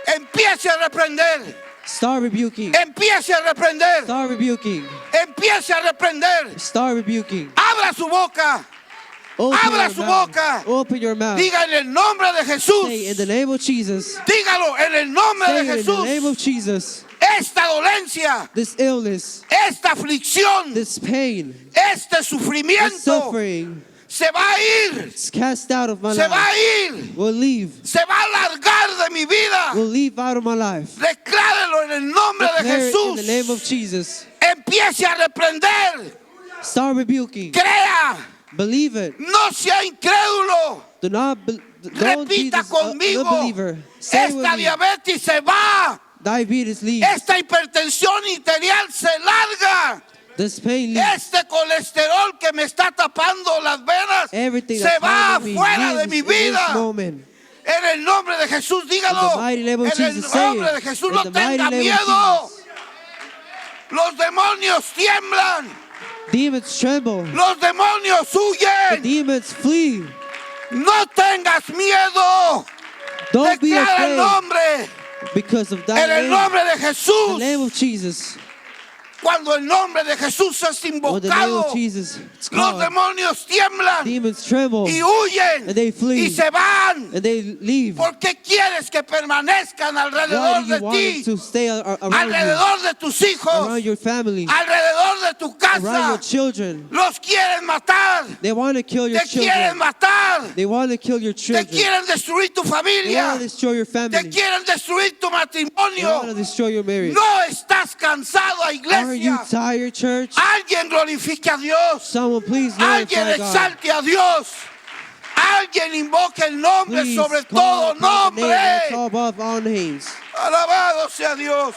S1: Empiece a reprender,
S2: Start rebuking.
S1: empiece a reprender,
S2: Start rebuking.
S1: empiece a reprender.
S2: Start rebuking.
S1: Abra su boca,
S2: Open
S1: Abra
S2: your
S1: su
S2: mouth.
S1: boca.
S2: Open your mouth.
S1: diga en el nombre de Jesús,
S2: Say in the name of Jesus.
S1: dígalo en el nombre
S2: Say
S1: de
S2: it in the name
S1: Jesús.
S2: of Jesus.
S1: Esta dolencia,
S2: This illness,
S1: esta aflicción,
S2: this pain,
S1: este
S2: this
S1: sufrimiento
S2: suffering,
S1: se va a ir,
S2: it's cast out of my
S1: se va
S2: life.
S1: a ir,
S2: Will leave.
S1: se va a largar de mi vida.
S2: Will leave out of my life.
S1: Declárelo en el nombre de
S2: Declare it in the
S1: Jesús.
S2: name of Jesus.
S1: Empiece a reprender,
S2: Start rebuking.
S1: crea,
S2: Believe it.
S1: no sea incrédulo.
S2: Do not don't be
S1: Repita
S2: this
S1: conmigo,
S2: unbeliever. Say with
S1: esta
S2: me.
S1: diabetes se va,
S2: Diabetes leaves.
S1: esta hipertensión arterial se larga,
S2: This pain leaves.
S1: este colesterol que me está tapando las venas
S2: Everything
S1: se
S2: that's
S1: va
S2: bothering me
S1: fuera de
S2: leaves
S1: mi
S2: in this
S1: vida.
S2: moment.
S1: En el nombre de Jesús, dígalo.
S2: In the mighty name of
S1: En el
S2: Jesus, say
S1: nombre
S2: it.
S1: de Jesús,
S2: In
S1: no
S2: the mighty
S1: tenga
S2: name of
S1: miedo.
S2: Jesus.
S1: Los demonios tiemblan,
S2: Demons tremble.
S1: los demonios
S2: The
S1: huyen.
S2: demons flee.
S1: No tengas miedo.
S2: Don't be
S1: Declara el
S2: afraid
S1: nombre.
S2: because of that
S1: En el
S2: name.
S1: nombre de
S2: The
S1: Jesús.
S2: name of Jesus.
S1: Cuando el nombre de Jesús es
S2: Or the name
S1: invocado,
S2: of Jesus. It's
S1: los
S2: called.
S1: demonios tiemblan
S2: Demons tremble
S1: y huyen
S2: and they flee.
S1: y se van.
S2: and they leave.
S1: ¿Por qué quieres que permanezcan
S2: Why
S1: alrededor
S2: do you
S1: de
S2: want them
S1: ti,
S2: to stay around you,
S1: alrededor de tus hijos,
S2: around your family,
S1: alrededor de tu
S2: around your
S1: casa?
S2: children?
S1: Los quieren matar,
S2: They want to kill your
S1: te quieren
S2: children.
S1: matar,
S2: They want to kill your
S1: te
S2: children.
S1: quieren destruir tu
S2: They want
S1: familia,
S2: to destroy your
S1: te
S2: family.
S1: quieren destruir tu
S2: They want to
S1: matrimonio.
S2: destroy your marriage.
S1: No estás cansado,
S2: Are you
S1: iglesia.
S2: tired, church?
S1: Alguien glorifique a Dios.
S2: Someone please
S1: Alguien
S2: glorify God.
S1: exalte a Dios. Alguien invoque el nombre
S2: Please
S1: sobre
S2: call
S1: todo
S2: upon the name that's
S1: nombre.
S2: above all names.
S1: Alabado sea Dios.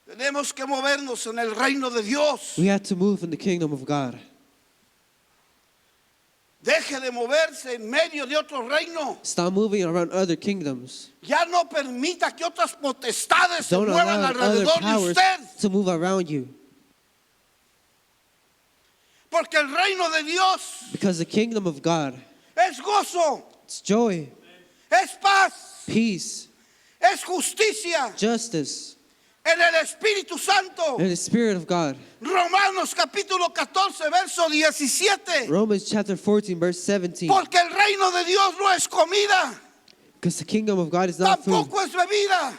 S1: Tenemos que movernos en el reino de Dios.
S2: We have to move in the kingdom of God.
S1: Deje de moverse en medio de otro reino.
S2: Stop moving around other kingdoms.
S1: Ya no permita que otras potestades se
S2: Don't
S1: muevan
S2: allow other
S1: alrededor de
S2: powers
S1: usted.
S2: to move around you.
S1: Porque el reino de Dios
S2: Because the kingdom of God,
S1: es gozo,
S2: it's joy,
S1: es paz,
S2: peace,
S1: es justicia
S2: justice,
S1: en el Espíritu Santo.
S2: and the Spirit of God.
S1: Romanos capítulo 14, verso 17.
S2: Romans chapter 14, verse 17.
S1: Porque el reino de Dios no es comida,
S2: Because the kingdom of God is not food
S1: tampoco es bebida,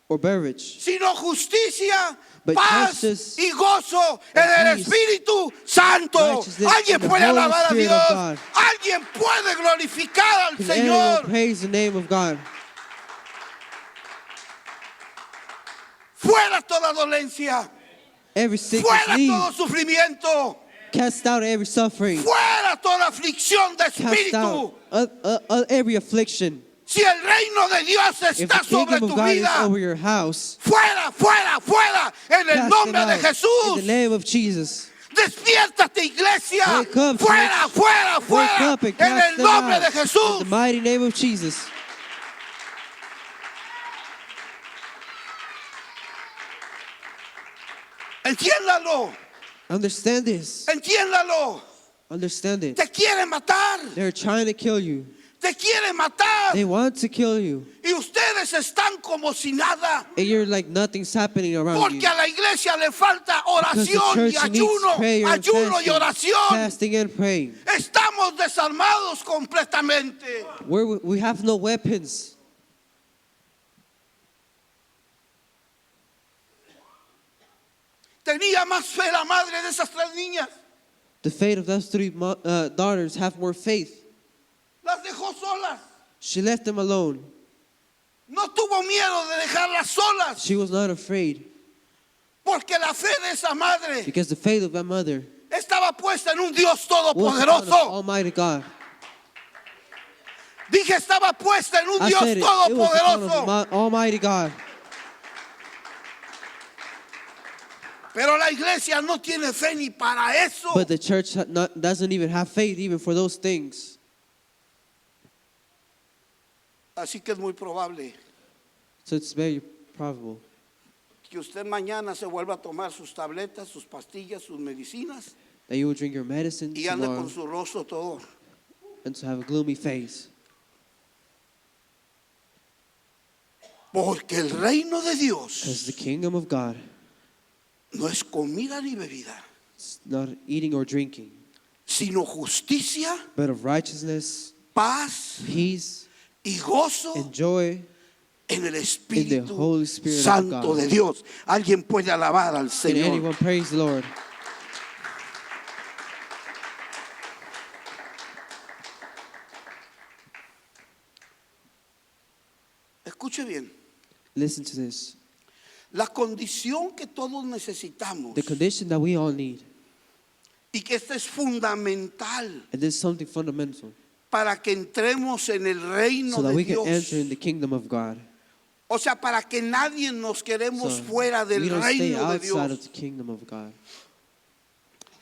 S2: or beverage,
S1: sino justicia,
S2: but
S1: paz
S2: justice
S1: y gozo en el
S2: peace,
S1: Espíritu Santo.
S2: righteousness
S1: Alguien
S2: in the
S1: puede
S2: Holy
S1: alabar a
S2: Spirit of
S1: Dios.
S2: God.
S1: Alguien puede glorificar al
S2: Can anyone
S1: Señor.
S2: praise the name of God?
S1: Fuera toda dolencia.
S2: Every sickness
S1: Fuera
S2: leave.
S1: todo sufrimiento.
S2: Cast out every suffering.
S1: Fuera toda aflicción de
S2: Cast
S1: espíritu.
S2: out every affliction.
S1: Si el reino de Dios
S2: If
S1: está
S2: the
S1: sobre
S2: kingdom
S1: tu
S2: of God is
S1: vida,
S2: over your house,
S1: fuera, fuera, fuera, en el
S2: cast it
S1: nombre de
S2: out in the
S1: Jesús.
S2: name of Jesus.
S1: Despiértate, iglesia.
S2: Wake up,
S1: Fuera,
S2: church.
S1: fuera,
S2: Wake
S1: fuera.
S2: up and
S1: En
S2: cast
S1: el
S2: them
S1: nombre
S2: out.
S1: de
S2: In
S1: Jesús.
S2: the mighty name of Jesus.
S1: Entiéndalo.
S2: Understand this.
S1: Entiéndalo.
S2: Understand it.
S1: Te quieren matar.
S2: They're trying to kill you.
S1: Te quieren matar.
S2: They want to kill you.
S1: Y ustedes están como si nada.
S2: And you're like nothing's happening around
S1: Porque
S2: you.
S1: a la iglesia le falta
S2: Because the
S1: oración y
S2: church needs
S1: ayuno.
S2: prayer and
S1: Ayuno y
S2: fasting,
S1: oración.
S2: fasting and praying.
S1: Estamos desarmados completamente.
S2: We have no weapons.
S1: Tenía más fe la madre de esas tres niñas.
S2: The fate of those three daughters have more faith.
S1: Las dejó solas.
S2: She left them alone.
S1: No tuvo miedo de dejarlas solas.
S2: She was not afraid
S1: Porque la fe de esa madre
S2: because the faith of that mother
S1: estaba puesta en un Dios
S2: was upon the
S1: todopoderoso.
S2: Almighty God.
S1: Dije, estaba puesta en un
S2: I
S1: Dios
S2: said it. It was upon
S1: todopoderoso.
S2: the Almighty God.
S1: Pero la iglesia no tiene fe ni para eso.
S2: But the church doesn't even have faith even for those things.
S1: Así que es muy probable
S2: So it's very probable
S1: que usted mañana se vuelva a tomar sus tabletas, sus pastillas, sus medicinas
S2: that you will drink your medicine
S1: y ande
S2: tomorrow
S1: con su rostro todo.
S2: and to have a gloomy face.
S1: Porque el reino de Dios
S2: Because the kingdom of God
S1: no es comida ni bebida,
S2: is not eating or drinking,
S1: sino justicia,
S2: but of righteousness,
S1: paz
S2: peace,
S1: y gozo
S2: and joy
S1: en el
S2: in the
S1: Espíritu
S2: Holy Spirit of
S1: Santo
S2: God.
S1: de Dios. Alguien puede alabar al
S2: Can
S1: Señor.
S2: anyone praise the Lord?
S1: Escuche bien.
S2: Listen to this.
S1: La condición que todos necesitamos
S2: The condition that we all need,
S1: y que esta es fundamental
S2: and this is something fundamental,
S1: para que entremos en el reino
S2: so that
S1: de
S2: we can
S1: Dios.
S2: enter in the kingdom of God.
S1: O sea, para que nadie nos quedemos
S2: So
S1: fuera del
S2: we don't stay
S1: reino de
S2: outside of
S1: Dios.
S2: the kingdom of God.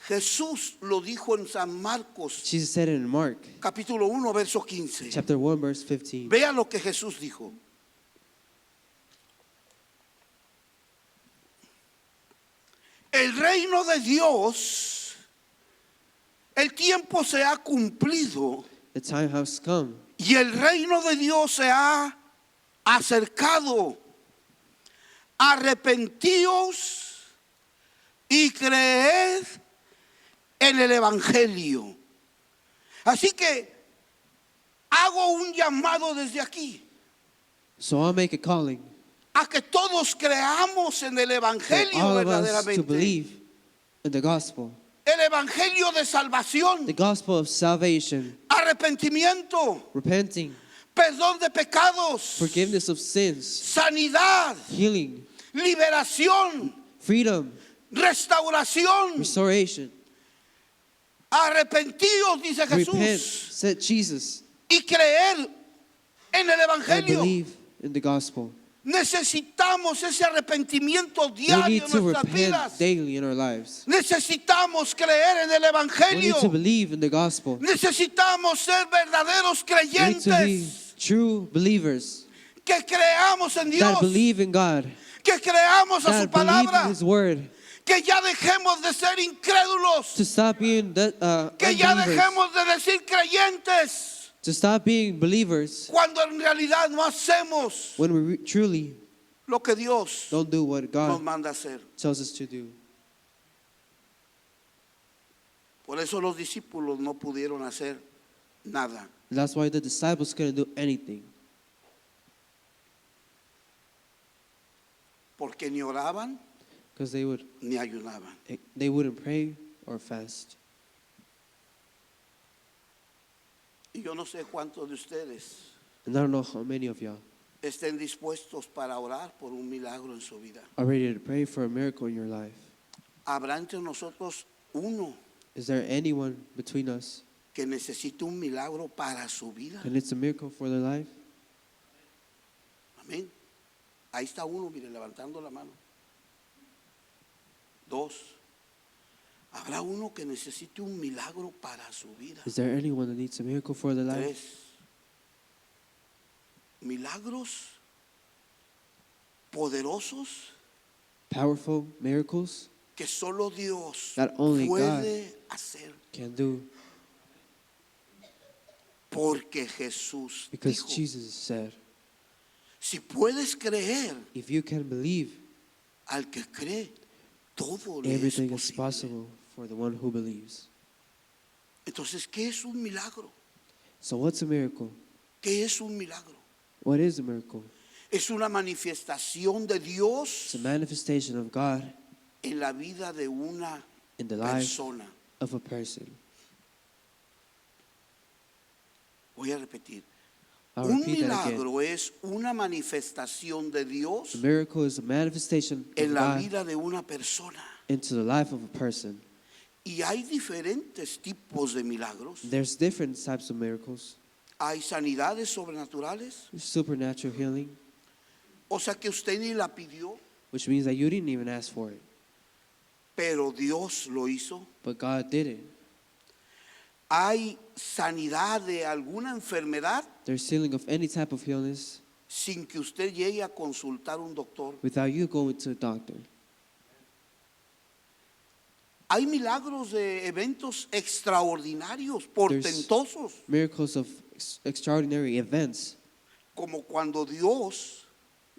S1: Jesús lo dijo en San Marcos,
S2: Jesus said it in Mark
S1: capítulo 1, verso 15.
S2: chapter 1, verse 15.
S1: Vea lo que Jesús dijo. El reino de Dios, el tiempo se ha cumplido
S2: The time has come,
S1: y el reino de Dios se ha acercado. Arrepentíos y creed en el Evangelio. Así que hago un llamado desde aquí
S2: so I'll make a calling
S1: a que todos creamos en el
S2: for
S1: Evangelio
S2: all of us to
S1: verdaderamente.
S2: believe in the gospel,
S1: El Evangelio de salvación,
S2: the gospel of salvation,
S1: arrepentimiento,
S2: repenting,
S1: perdón de pecados,
S2: forgiveness of sins,
S1: sanidad,
S2: healing,
S1: liberación,
S2: freedom,
S1: restauración.
S2: restoration.
S1: Arrepentíos, dice
S2: Repent,
S1: Jesús,
S2: said Jesus,
S1: y creer en el
S2: and
S1: Evangelio.
S2: believe in the gospel.
S1: Necesitamos ese arrepentimiento
S2: We
S1: diario
S2: need
S1: en
S2: to
S1: nuestras
S2: repent
S1: vidas.
S2: daily in our lives.
S1: Necesitamos creer en el
S2: We
S1: Evangelio.
S2: need to believe in the gospel.
S1: Necesitamos ser verdaderos
S2: We need to be
S1: creyentes.
S2: true believers
S1: Que creamos en
S2: that
S1: Dios.
S2: believe in God,
S1: Que creamos a su
S2: that believe in
S1: palabra.
S2: His word,
S1: Que ya dejemos de ser incrédulos.
S2: to stop being
S1: Que ya
S2: unbelievers,
S1: dejemos de decir creyentes.
S2: to stop being believers
S1: Cuando en realidad no hacemos
S2: when we truly
S1: lo que Dios
S2: don't do what
S1: nos
S2: God
S1: manda hacer.
S2: tells us to do.
S1: Por eso los discípulos no pudieron hacer nada.
S2: That's why the disciples couldn't do anything,
S1: Porque ni oraban
S2: because
S1: ni ayunaban.
S2: they wouldn't pray or fast.
S1: Y yo no sé cuántos de ustedes
S2: And I don't know how many of y'all
S1: estén dispuestos para orar por un milagro en su vida.
S2: are ready to pray for a miracle in your life.
S1: ¿Habrá entre nosotros uno
S2: Is there anyone between us
S1: que necesite un milagro para su vida?
S2: that needs a miracle for their life?
S1: Amén. Ahí está uno, mire, levantando la mano. Dos. ¿Habrá uno que necesite un milagro para su vida?
S2: Is there anyone that needs a miracle for their life?
S1: 3. Milagros poderosos
S2: Powerful miracles
S1: que solo Dios
S2: that only
S1: puede hacer.
S2: can do.
S1: Porque Jesús
S2: Because
S1: dijo,
S2: Jesus said,
S1: si puedes creer,
S2: if you can believe,
S1: al que cree, todo le es
S2: everything is
S1: posible.
S2: possible for the one who believes.
S1: Entonces, ¿qué es un milagro?
S2: So what's a miracle?
S1: ¿Qué es un milagro?
S2: What is a miracle?
S1: Es una manifestación de Dios
S2: It's a manifestation of God
S1: en la vida de una
S2: in the life
S1: persona.
S2: of a person.
S1: Voy a repetir.
S2: I'll
S1: Un
S2: repeat that again.
S1: milagro es una manifestación de Dios
S2: A miracle is a manifestation of
S1: en la
S2: God
S1: vida de una persona.
S2: into the life of a person.
S1: Y hay diferentes tipos de milagros.
S2: There's different types of miracles.
S1: Hay sanidades sobrenaturales,
S2: There's supernatural healing,
S1: o sea que usted ni la pidió,
S2: which means that you didn't even ask for it,
S1: pero Dios lo hizo.
S2: but God did it.
S1: Hay sanidad de alguna enfermedad
S2: There's healing of any type of illness
S1: sin que usted llegue a consultar un doctor.
S2: without you going to a doctor.
S1: Hay milagros de eventos extraordinarios, portentosos,
S2: Miracles of extraordinary events,
S1: como cuando Dios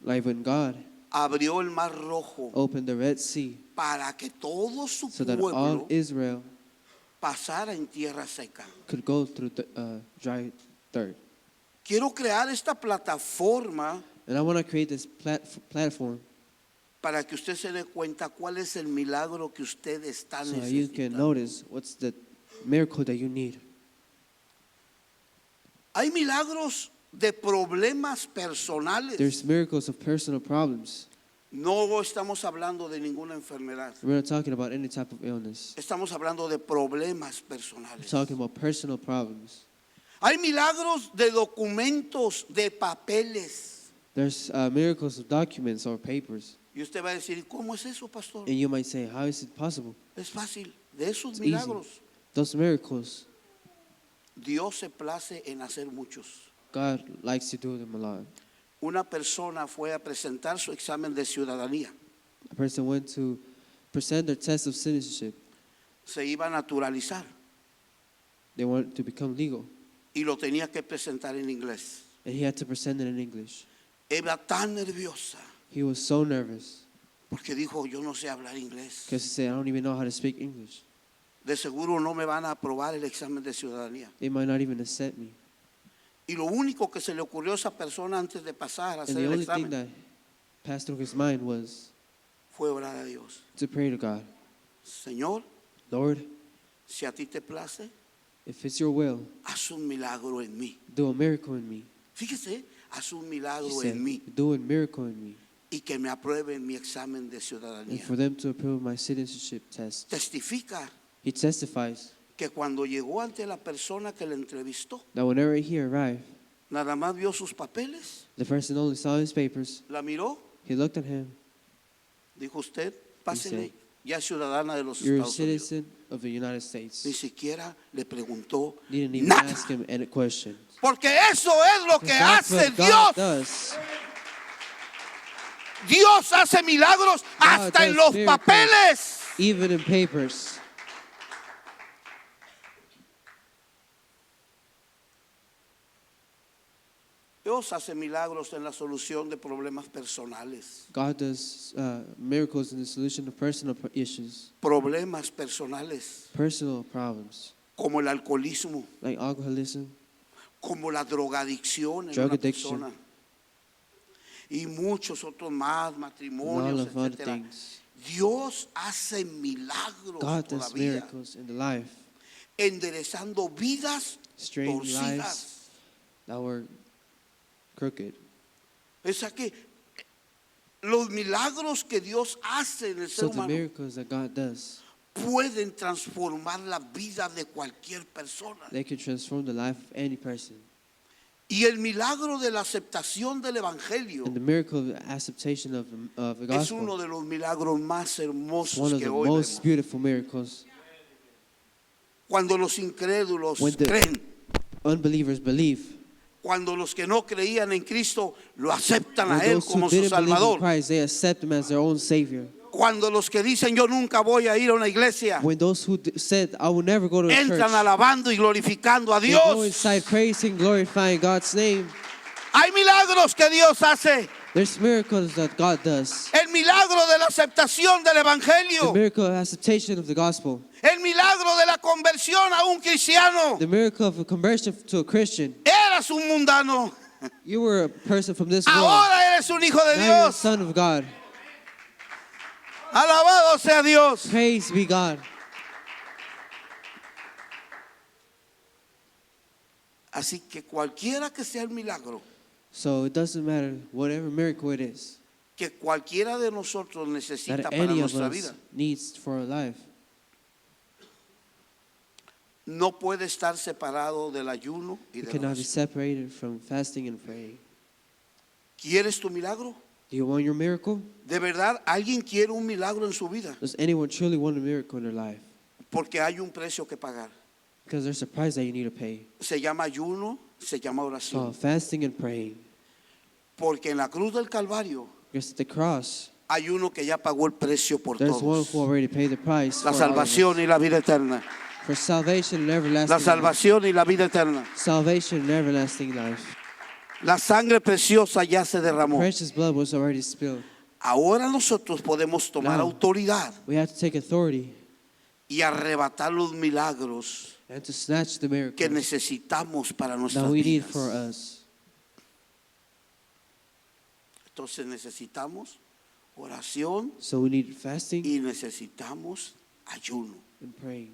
S2: like when God
S1: abrió el mar rojo
S2: opened the Red Sea
S1: para que todo su
S2: so that all
S1: pueblo
S2: Israel
S1: pasara en tierra seca.
S2: could go through the dry dirt.
S1: Quiero crear esta plataforma
S2: And I want to create this platform
S1: para que usted se dé cuenta cuál es el milagro que usted está
S2: so that you can
S1: necesitando.
S2: notice what's the miracle that you need.
S1: Hay milagros de problemas personales.
S2: There's miracles of personal problems.
S1: No estamos hablando de ninguna enfermedad.
S2: We're not talking about any type of illness.
S1: Estamos hablando de problemas
S2: We're
S1: personales.
S2: talking about personal problems.
S1: Hay milagros de documentos, de papeles.
S2: There's miracles of documents or papers.
S1: Y usted va a decir, ¿cómo es eso, pastor?
S2: And you might say, how is it possible?
S1: Es fácil. De esos
S2: It's easy.
S1: milagros,
S2: Those miracles,
S1: Dios se place en hacer muchos.
S2: God likes to do them a lot.
S1: Una persona fue a presentar su examen de ciudadanía.
S2: A person went to present their test of citizenship.
S1: Se iba a naturalizar
S2: They wanted to become legal.
S1: y lo tenía que presentar en inglés.
S2: And he had to present it in English.
S1: Era tan nerviosa
S2: He was so nervous
S1: porque dijo, yo no sé hablar inglés.
S2: because he said, I don't even know how to speak English.
S1: De seguro no me van a aprobar el examen de ciudadanía.
S2: They might not even accept me.
S1: Y lo único que se le ocurrió a esa persona antes de pasar a
S2: And
S1: hacer
S2: the
S1: el
S2: only thing
S1: examen
S2: that passed through his mind was
S1: fue orar a Dios.
S2: to pray to God.
S1: Señor,
S2: Lord,
S1: si a ti te place,
S2: if it's your will,
S1: haz un milagro en mí.
S2: do a miracle in me.
S1: Fíjese, haz un
S2: He
S1: milagro
S2: said,
S1: en mí
S2: do a miracle in me.
S1: y que me aprueben mi examen de
S2: And
S1: ciudadanía.
S2: for them to approve my citizenship test.
S1: Testifica
S2: He testifies
S1: que cuando llegó ante la persona que le entrevistó,
S2: that whenever he arrived,
S1: nada más vio sus papeles,
S2: the person only saw his papers.
S1: la miró,
S2: He looked at him.
S1: dijo usted, pásele,
S2: said,
S1: ya es ciudadana de los
S2: You're a
S1: Estados Unidos.
S2: citizen of the United States.
S1: Ni siquiera le preguntó
S2: Didn't even
S1: nada.
S2: ask him any questions.
S1: Porque eso es lo que
S2: That's
S1: hace
S2: what God
S1: Dios.
S2: does.
S1: Dios hace milagros hasta en
S2: does
S1: los
S2: miracles.
S1: papeles.
S2: Even in papers.
S1: Dios hace milagros en la solución de problemas personales.
S2: God does miracles in the solution of personal issues,
S1: Problemas personales
S2: personal problems,
S1: como el alcoholismo,
S2: like alcoholism,
S1: como la drogadicción en
S2: Drug
S1: una
S2: addiction.
S1: persona. Y muchos otros más,
S2: and all
S1: matrimonios,
S2: of other
S1: etcétera.
S2: things.
S1: Dios hace milagros
S2: God does
S1: todavía,
S2: miracles in the life,
S1: enderezando vidas
S2: straighten
S1: torcidas.
S2: lives that were crooked.
S1: O sea que los milagros que Dios hace en el ser
S2: So the
S1: humano
S2: miracles that God does,
S1: pueden transformar la vida de cualquier persona.
S2: they can transform the life of any person.
S1: Y el milagro de la aceptación del Evangelio
S2: And the miracle of the acceptation of the
S1: es uno
S2: gospel
S1: de los milagros más
S2: is one
S1: hermosos
S2: of
S1: que
S2: the
S1: hoy
S2: most
S1: vemos.
S2: beautiful miracles.
S1: Cuando los incrédulos
S2: When the-
S1: creen.
S2: Unbelievers believe.
S1: Cuando los que no creían en Cristo lo aceptan
S2: When
S1: a Él
S2: those who
S1: como su
S2: didn't believe in
S1: Salvador.
S2: Christ, they accept Him as their own Savior.
S1: Cuando los que dicen yo nunca voy a ir a una iglesia
S2: When those who said, I will never go to a church,
S1: entran alabando y glorificando a
S2: they go
S1: Dios.
S2: inside praising, glorifying God's name.
S1: Hay milagros que Dios hace.
S2: There's miracles that God does.
S1: El milagro de la aceptación del
S2: The
S1: Evangelio.
S2: miracle of acceptation of the gospel.
S1: El milagro de la conversión a un cristiano.
S2: The miracle of a conversion to a Christian.
S1: Eras un mundano.
S2: You were a person from this world.
S1: Ahora eres un hijo de
S2: Now you're a
S1: Dios.
S2: son of God.
S1: Alabado sea Dios.
S2: Praise be God.
S1: Así que cualquiera que sea el milagro
S2: So it doesn't matter whatever miracle it is
S1: que cualquiera de nosotros
S2: that
S1: necesita para
S2: any of
S1: nuestra
S2: us
S1: vida,
S2: needs for our life.
S1: no puede estar separado del ayuno y
S2: It
S1: de la
S2: cannot be
S1: oración.
S2: separated from fasting and praying.
S1: ¿Quieres tu milagro?
S2: Do you want your miracle?
S1: De verdad, alguien quiere un milagro en su vida
S2: Does anyone truly want a miracle in their life?
S1: porque hay un precio que pagar.
S2: Because there's a price that you need to pay.
S1: Se llama ayuno, se llama
S2: So
S1: oración.
S2: fasting and praying.
S1: Porque en la cruz del Calvario
S2: Because at the cross,
S1: hay uno que ya pagó el precio por
S2: there's one
S1: todos.
S2: who already paid the price
S1: La
S2: for all of us.
S1: salvación y la vida eterna.
S2: For salvation and everlasting
S1: La
S2: life.
S1: salvación y la vida eterna.
S2: Salvation and everlasting life.
S1: La sangre preciosa ya se derramó.
S2: Precious blood was already spilled.
S1: Ahora nosotros podemos tomar
S2: Now.
S1: autoridad
S2: We have to take authority
S1: y arrebatar los milagros
S2: and to snatch the
S1: que
S2: miracle
S1: necesitamos para nuestras
S2: that we need
S1: vidas.
S2: for us.
S1: Entonces necesitamos oración
S2: So we need fasting
S1: y necesitamos ayuno.
S2: and praying.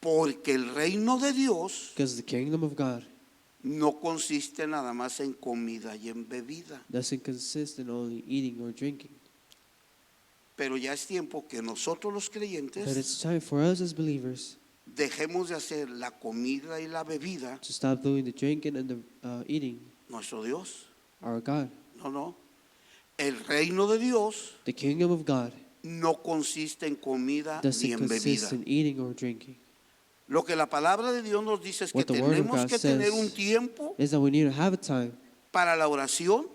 S1: Porque el reino de Dios
S2: Because the kingdom of God
S1: no consiste nada más en comida y en bebida.
S2: doesn't consist in only eating or drinking.
S1: Pero ya es tiempo que nosotros los
S2: But
S1: creyentes
S2: it's time for us as believers
S1: dejemos de hacer la comida y la bebida
S2: to stop doing the drinking and the eating.
S1: nuestro Dios.
S2: Our God.
S1: No, no. El reino de Dios
S2: The kingdom of God
S1: no consiste en comida ni
S2: doesn't
S1: en
S2: consist
S1: bebida.
S2: in eating or drinking.
S1: Lo que la palabra de Dios nos dice es que
S2: What the word of
S1: tenemos
S2: God
S1: que tener
S2: says
S1: un tiempo
S2: is that we need to have a time
S1: para la oración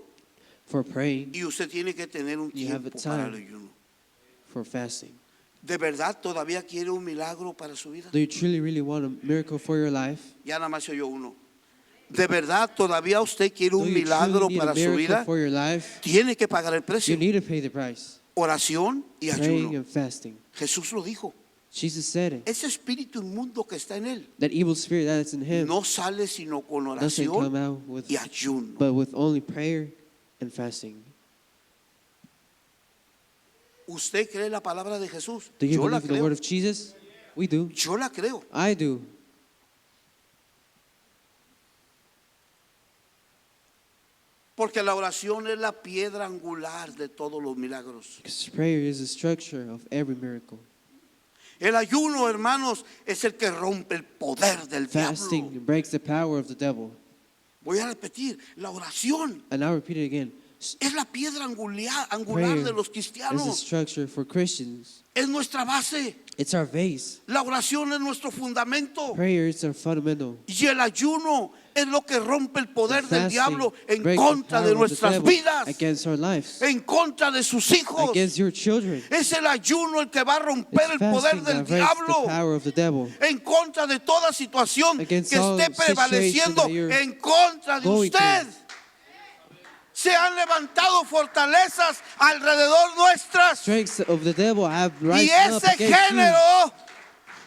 S2: for praying,
S1: y usted tiene que tener un
S2: You have a
S1: tiempo para el
S2: time.
S1: ayuno.
S2: for fasting.
S1: ¿De verdad todavía quiere un milagro para su vida?
S2: Do you truly, really want a miracle for your life?
S1: Ya nada más se oyó uno. ¿De verdad todavía usted quiere
S2: Do
S1: un
S2: you
S1: milagro
S2: truly need
S1: para
S2: a
S1: su
S2: miracle
S1: vida?
S2: for your life?
S1: Tiene que pagar el
S2: You
S1: precio.
S2: need to pay the price.
S1: Oración y
S2: Praying
S1: ayuno.
S2: and fasting.
S1: Jesús lo dijo.
S2: Jesus said it.
S1: Ese espíritu inmundo que está en él
S2: That evil spirit that is in him
S1: no sale sino con
S2: doesn't come
S1: oración
S2: out with,
S1: y ayuno.
S2: but with only prayer and fasting.
S1: ¿Usted cree la palabra de Jesús?
S2: Do you
S1: Yo la
S2: believe the word
S1: creo.
S2: of Jesus? We do.
S1: Yo la creo.
S2: I do.
S1: Porque la oración es la piedra angular de todos los milagros.
S2: Because prayer is the structure of every miracle.
S1: El ayuno, hermanos, es el que rompe el poder del diablo.
S2: Fasting breaks the power of the devil.
S1: Voy a repetir, la oración
S2: And I'll repeat it again.
S1: es la piedra angular
S2: Prayer
S1: de los
S2: is the
S1: cristianos.
S2: structure for Christians.
S1: Es nuestra base.
S2: It's our base.
S1: La oración es nuestro fundamento.
S2: Prayer is our fundamental.
S1: Y el ayuno es lo que rompe el poder del
S2: Fasting
S1: diablo en
S2: breaks the
S1: contra
S2: power
S1: de
S2: of the
S1: nuestras
S2: devil
S1: vidas,
S2: against our lives,
S1: en contra de sus hijos.
S2: against your children.
S1: Es el ayuno el que va a romper
S2: It's
S1: el poder
S2: fasting
S1: del
S2: that breaks the
S1: diablo
S2: power of the devil
S1: en contra de toda situación que
S2: Against all
S1: esté prevaleciendo
S2: situation that you're
S1: en contra de
S2: going
S1: usted. Se han levantado fortalezas alrededor nuestras
S2: Strengths of the devil have
S1: y
S2: risen up
S1: ese
S2: against you.
S1: género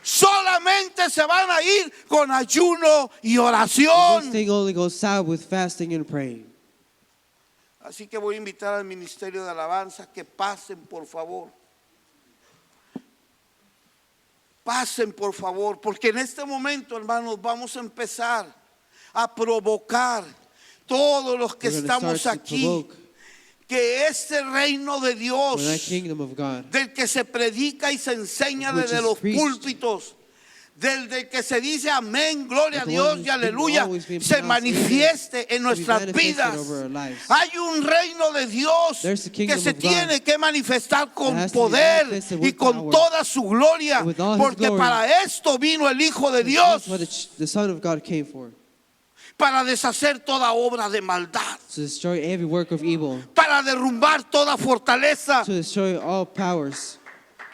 S1: solamente se van a ir con ayuno y
S2: This
S1: oración.
S2: thing only goes south with fasting and praying.
S1: Así que voy a invitar al Ministerio de Alabanza que pasen, por favor. Pasen, por favor, porque en este momento, hermanos, vamos a empezar a provocar todos los que
S2: We're gonna
S1: estamos
S2: start to
S1: aquí,
S2: provoke
S1: que este reino de
S2: for that
S1: Dios,
S2: kingdom of God
S1: del que se predica y se enseña
S2: Which
S1: desde
S2: is
S1: los
S2: preached
S1: púlpitos, Desde que se dice amén, gloria a
S2: That the
S1: Dios
S2: one
S1: y
S2: who's been
S1: aleluya,
S2: always been
S1: se
S2: pronounced
S1: manifieste en
S2: to be
S1: nuestras
S2: manifested
S1: vidas.
S2: over our lives.
S1: Hay un reino de Dios
S2: There's a
S1: que
S2: kingdom
S1: se
S2: of God
S1: tiene que manifestar con
S2: that has to be
S1: poder
S2: manifested
S1: y
S2: with
S1: con
S2: power,
S1: toda su gloria,
S2: with all his
S1: porque
S2: glory.
S1: para esto vino el Hijo de
S2: Because that's
S1: Dios,
S2: what the Son of God came for.
S1: para deshacer toda obra de maldad,
S2: To destroy every work of evil.
S1: para derrumbar toda fortaleza,
S2: To destroy all powers.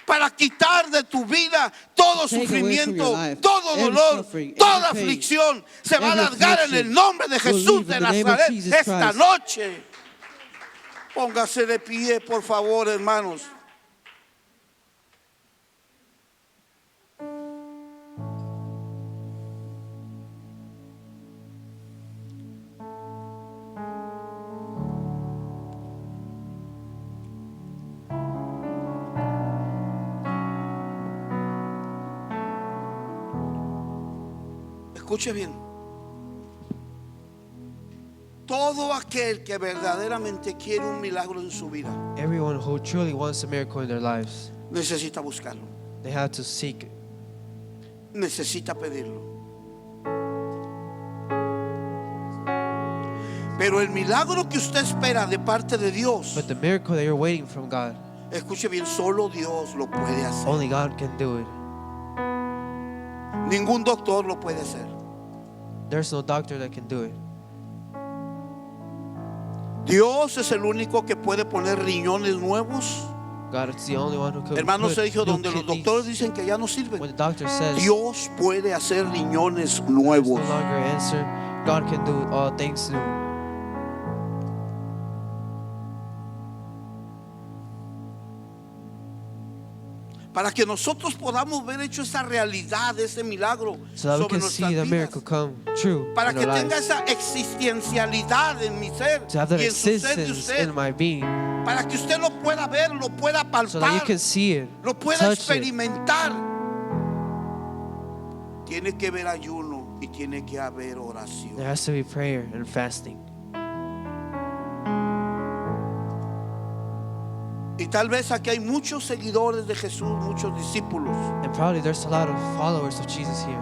S1: para quitar de tu vida todo
S2: To take away from your
S1: sufrimiento,
S2: life
S1: todo
S2: every
S1: dolor,
S2: suffering,
S1: toda
S2: every pain,
S1: aflicción. Se va a
S2: every
S1: largar en
S2: affliction
S1: el nombre de
S2: will
S1: Jesús
S2: leave
S1: de
S2: in the name of
S1: Nazaret
S2: Jesus
S1: esta
S2: Christ.
S1: noche. Póngase de pie, por favor, hermanos. Escuche bien. Todo aquel que verdaderamente quiere un milagro en su vida
S3: Everyone who truly wants a miracle in their lives,
S1: necesita buscarlo,
S3: they have to seek it.
S1: necesita pedirlo. Pero el milagro que usted espera de parte de Dios,
S3: But the miracle that you're waiting from God,
S1: escuche bien, solo Dios lo puede hacer.
S3: only God can do it.
S1: Ningún doctor lo puede hacer.
S3: There's no doctor that can do it.
S1: Dios es el único que puede poner riñones nuevos.
S3: God is the only one who can
S1: Hermano
S3: put
S1: Sergio,
S3: new
S1: donde los
S3: kidneys.
S1: doctores dicen que ya no
S3: When
S1: sirven,
S3: the doctor says
S1: Dios puede hacer riñones
S3: there's
S1: nuevos.
S3: no longer an answer, God can do all things new.
S1: Para que nosotros podamos ver hecho esa realidad, ese milagro
S3: So that we
S1: sobre
S3: can see
S1: nuestras
S3: the
S1: vidas.
S3: miracle come true
S1: Para
S3: in
S1: que
S3: our
S1: tenga
S3: lives.
S1: esa existencialidad en mi ser
S3: To have that
S1: y en su ser de
S3: existence
S1: usted.
S3: in my being,
S1: Para que usted lo pueda ver, lo pueda
S3: so that you
S1: palpar,
S3: can see it,
S1: lo pueda
S3: touch it.
S1: experimentar. Tiene que haber ayuno y tiene que haber oración.
S3: There has to be prayer and fasting.
S1: Y tal vez aquí hay muchos seguidores de Jesús, muchos discípulos
S3: And probably there's a lot of followers of Jesus here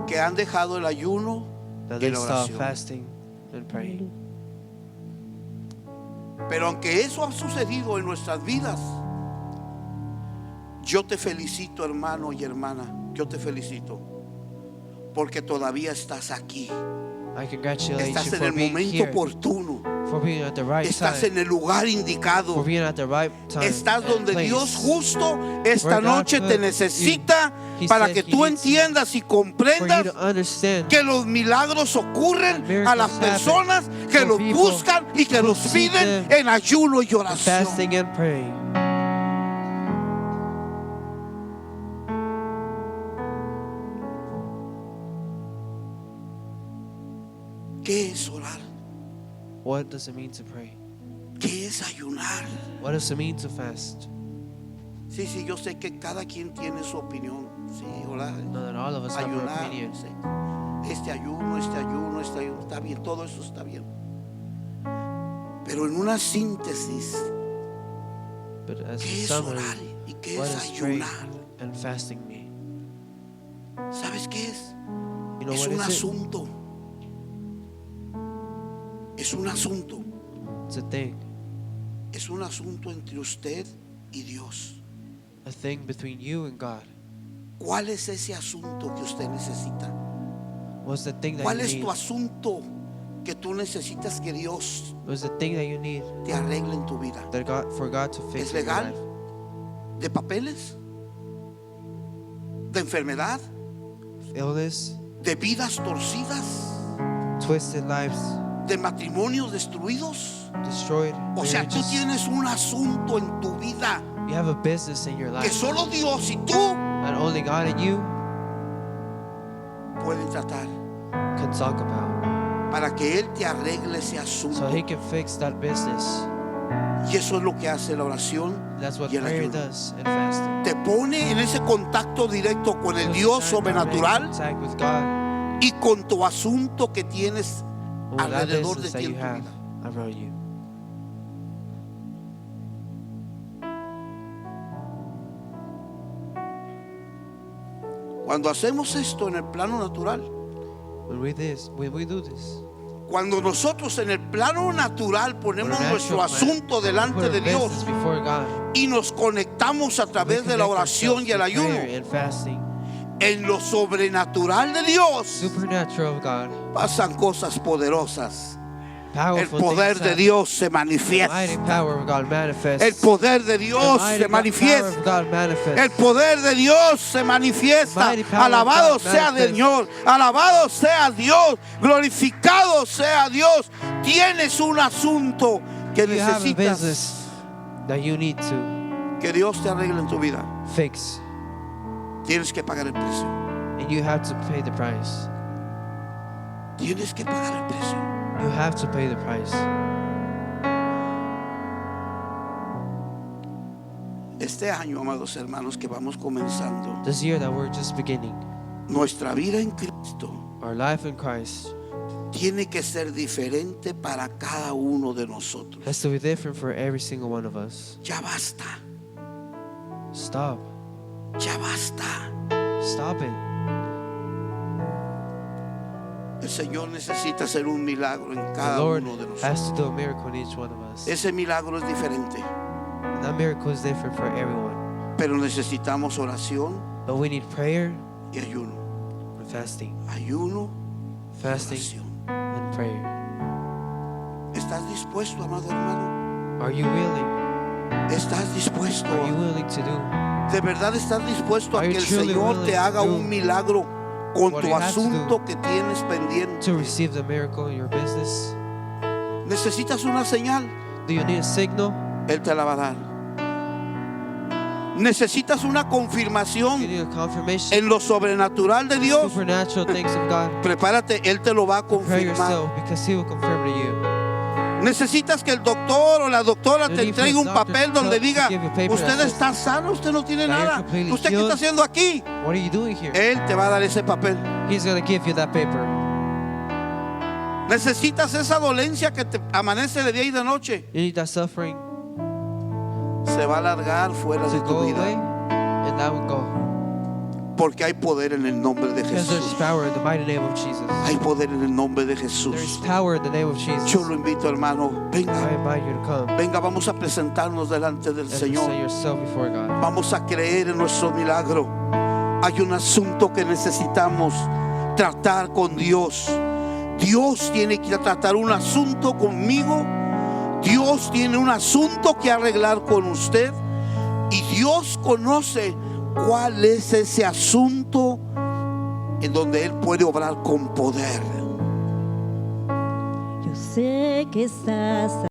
S1: que han dejado el ayuno
S3: that
S1: y
S3: they
S1: la
S3: stop
S1: oración.
S3: fasting and praying.
S1: Pero aunque eso ha sucedido en nuestras vidas, yo te felicito, hermano y hermana, yo te felicito, porque todavía estás aquí,
S3: I congratulate
S1: estás
S3: you
S1: en
S3: for
S1: el
S3: being
S1: momento
S3: here,
S1: oportuno,
S3: for being at the right
S1: estás
S3: time,
S1: en el lugar indicado,
S3: for being at the right time,
S1: estás
S3: and
S1: donde
S3: place.
S1: Dios justo esta
S3: Where God
S1: noche te
S3: put
S1: necesita
S3: you. He
S1: para
S3: said
S1: que
S3: He
S1: tú
S3: needs you.
S1: entiendas y
S3: For you
S1: comprendas
S3: to understand
S1: que los milagros ocurren
S3: That
S1: a las
S3: miracles happen
S1: personas que
S3: for
S1: los
S3: people
S1: buscan y que
S3: who
S1: los
S3: seek
S1: piden
S3: them
S1: en ayuno y
S3: and
S1: oración.
S3: fasting and praying.
S1: ¿Qué es orar?
S3: What does it mean to pray?
S1: ¿Qué es ayunar?
S3: What does it mean to fast?
S1: Sí, sí, yo sé que cada quien tiene su opinión. Sí, orar.
S3: Know that all of us have our
S1: Ayunar.
S3: opinion.
S1: Sí. Este ayuno, está bien, todo eso está bien. Pero en una síntesis,
S3: But as
S1: ¿qué
S3: a
S1: es
S3: summary,
S1: orar y qué
S3: what
S1: es
S3: does praying
S1: ayunar?
S3: and fasting mean?
S1: ¿Sabes qué es?
S3: You know
S1: Es
S3: what
S1: un
S3: is it?
S1: asunto. Es un asunto.
S3: It's a thing.
S1: Es un asunto entre usted y Dios.
S3: A thing between you and God.
S1: ¿Cuál es ese asunto que usted necesita?
S3: What's the thing that
S1: ¿Cuál
S3: you
S1: es
S3: need?
S1: tu asunto que tú necesitas que Dios
S3: What's the thing that you need
S1: te arregle en tu vida?
S3: that for God to fix
S1: ¿Es
S3: in your
S1: legal?
S3: life?
S1: ¿De papeles? ¿De enfermedad?
S3: Illness,
S1: ¿De vidas torcidas?
S3: twisted lives,
S1: ¿De matrimonios destruidos?
S3: destroyed
S1: O sea, tú
S3: marriages.
S1: tienes un asunto en tu vida
S3: You have a business in your
S1: que
S3: life
S1: solo Dios y tú
S3: and only God and you
S1: pueden tratar
S3: can talk about,
S1: para que Él te arregle ese
S3: so
S1: asunto.
S3: He can fix that business.
S1: Y eso es lo que hace la oración
S3: That's what
S1: y el
S3: prayer
S1: ayuno.
S3: does and fasting.
S1: Te pone en ese contacto directo con el
S3: Puts
S1: Dios
S3: you in direct
S1: sobrenatural
S3: contact with God
S1: y con tu asunto que tienes
S3: with that
S1: alrededor de
S3: business that
S1: ti
S3: you
S1: en tu
S3: have
S1: vida.
S3: around you.
S1: Cuando hacemos esto en el plano natural,
S3: When we do this,
S1: cuando nosotros en el plano natural ponemos
S3: When
S1: nuestro
S3: natural
S1: asunto
S3: put
S1: delante
S3: our
S1: de Dios
S3: business before God,
S1: y nos conectamos a
S3: we
S1: través de la
S3: connect
S1: oración y el
S3: ourselves through
S1: ayuno,
S3: prayer and fasting,
S1: en lo sobrenatural de Dios
S3: supernatural of God,
S1: pasan cosas poderosas. El
S3: powerful
S1: poder
S3: things
S1: de
S3: happen.
S1: Dios se
S3: The mighty
S1: manifiesta.
S3: power of God manifests.
S1: El poder de
S3: The
S1: Dios
S3: mighty
S1: se
S3: power
S1: manifiesta.
S3: of God manifests.
S1: El poder de Dios se manifiesta.
S3: Mighty power
S1: Alabado
S3: of God
S1: sea
S3: manifests.
S1: Dios. Alabado sea Dios. Glorificado sea Dios. Tienes un asunto que
S3: You have a
S1: necesitas
S3: business that you need to
S1: que Dios te arregle en tu vida.
S3: fix,
S1: Tienes que pagar el precio.
S3: and you have to pay the price.
S1: Tienes que pagar el precio.
S3: You have to pay the price.
S1: Este año, amados hermanos, que vamos comenzando,
S3: This year that we're just beginning,
S1: nuestra vida en Cristo
S3: our life in Christ
S1: tiene que ser diferente para cada uno de nosotros.
S3: has to be different for every single one of us.
S1: Ya basta,
S3: Stop.
S1: ya basta.
S3: Stop it.
S1: El Señor necesita hacer un milagro en
S3: The
S1: cada
S3: Lord
S1: uno de nosotros.
S3: has to do a miracle in each one of us.
S1: Ese milagro es diferente,
S3: And that miracle is different for everyone.
S1: pero necesitamos oración
S3: But we need prayer
S1: y ayuno.
S3: and fasting.
S1: Ayuno y
S3: Fasting
S1: oración.
S3: and prayer.
S1: ¿Estás dispuesto, amado hermano?
S3: Are you willing?
S1: ¿Estás dispuesto?
S3: Are you willing to do
S1: ¿De verdad estás dispuesto a
S3: Are
S1: que
S3: you
S1: el
S3: truly
S1: Señor
S3: willing
S1: te haga
S3: to do
S1: un milagro con
S3: what
S1: tu
S3: you have to
S1: asunto que tienes pendiente?
S3: to receive the miracle in your business?
S1: ¿Necesitas una señal?
S3: Do you need a signal?
S1: Él te la va a dar. ¿Necesitas una
S3: You
S1: confirmación
S3: need a confirmation?
S1: en lo sobrenatural de Dios?
S3: Supernatural things of God.
S1: Prepárate, Él te lo va a
S3: Prepare
S1: confirmar.
S3: yourself because He will confirm to you.
S1: Necesitas que el doctor o la doctora
S3: You
S1: te
S3: need for
S1: entregue un
S3: the doctor
S1: papel
S3: to
S1: donde diga:
S3: give you a paper
S1: usted
S3: that
S1: está sano, usted no tiene
S3: that you're
S1: nada.
S3: completely
S1: ¿Usted qué está
S3: healed.
S1: haciendo aquí?
S3: What are you doing here?
S1: Él te va a dar ese papel.
S3: He's going to give you that paper.
S1: Necesitas esa dolencia que te amanece de día y de noche.
S3: You need that suffering
S1: Se va a alargar fuera de
S3: to
S1: tu
S3: go away,
S1: vida,
S3: and that will go.
S1: porque hay poder en el nombre de
S3: Because there's
S1: Jesús.
S3: power in the mighty name of Jesus.
S1: Hay poder en el nombre de
S3: There's
S1: Jesús.
S3: power in the name of Jesus.
S1: Yo lo invito, hermano.
S3: I
S1: Venga,
S3: invite you to come
S1: venga, vamos a presentarnos delante del
S3: and present
S1: Señor.
S3: yourself before God.
S1: Vamos a creer en nuestro milagro. Hay un asunto que necesitamos tratar con Dios. Dios tiene que tratar un asunto conmigo. Dios tiene un asunto que arreglar con usted. Y Dios conoce cuál es ese asunto en donde Él puede obrar con poder.
S4: Yo sé que estás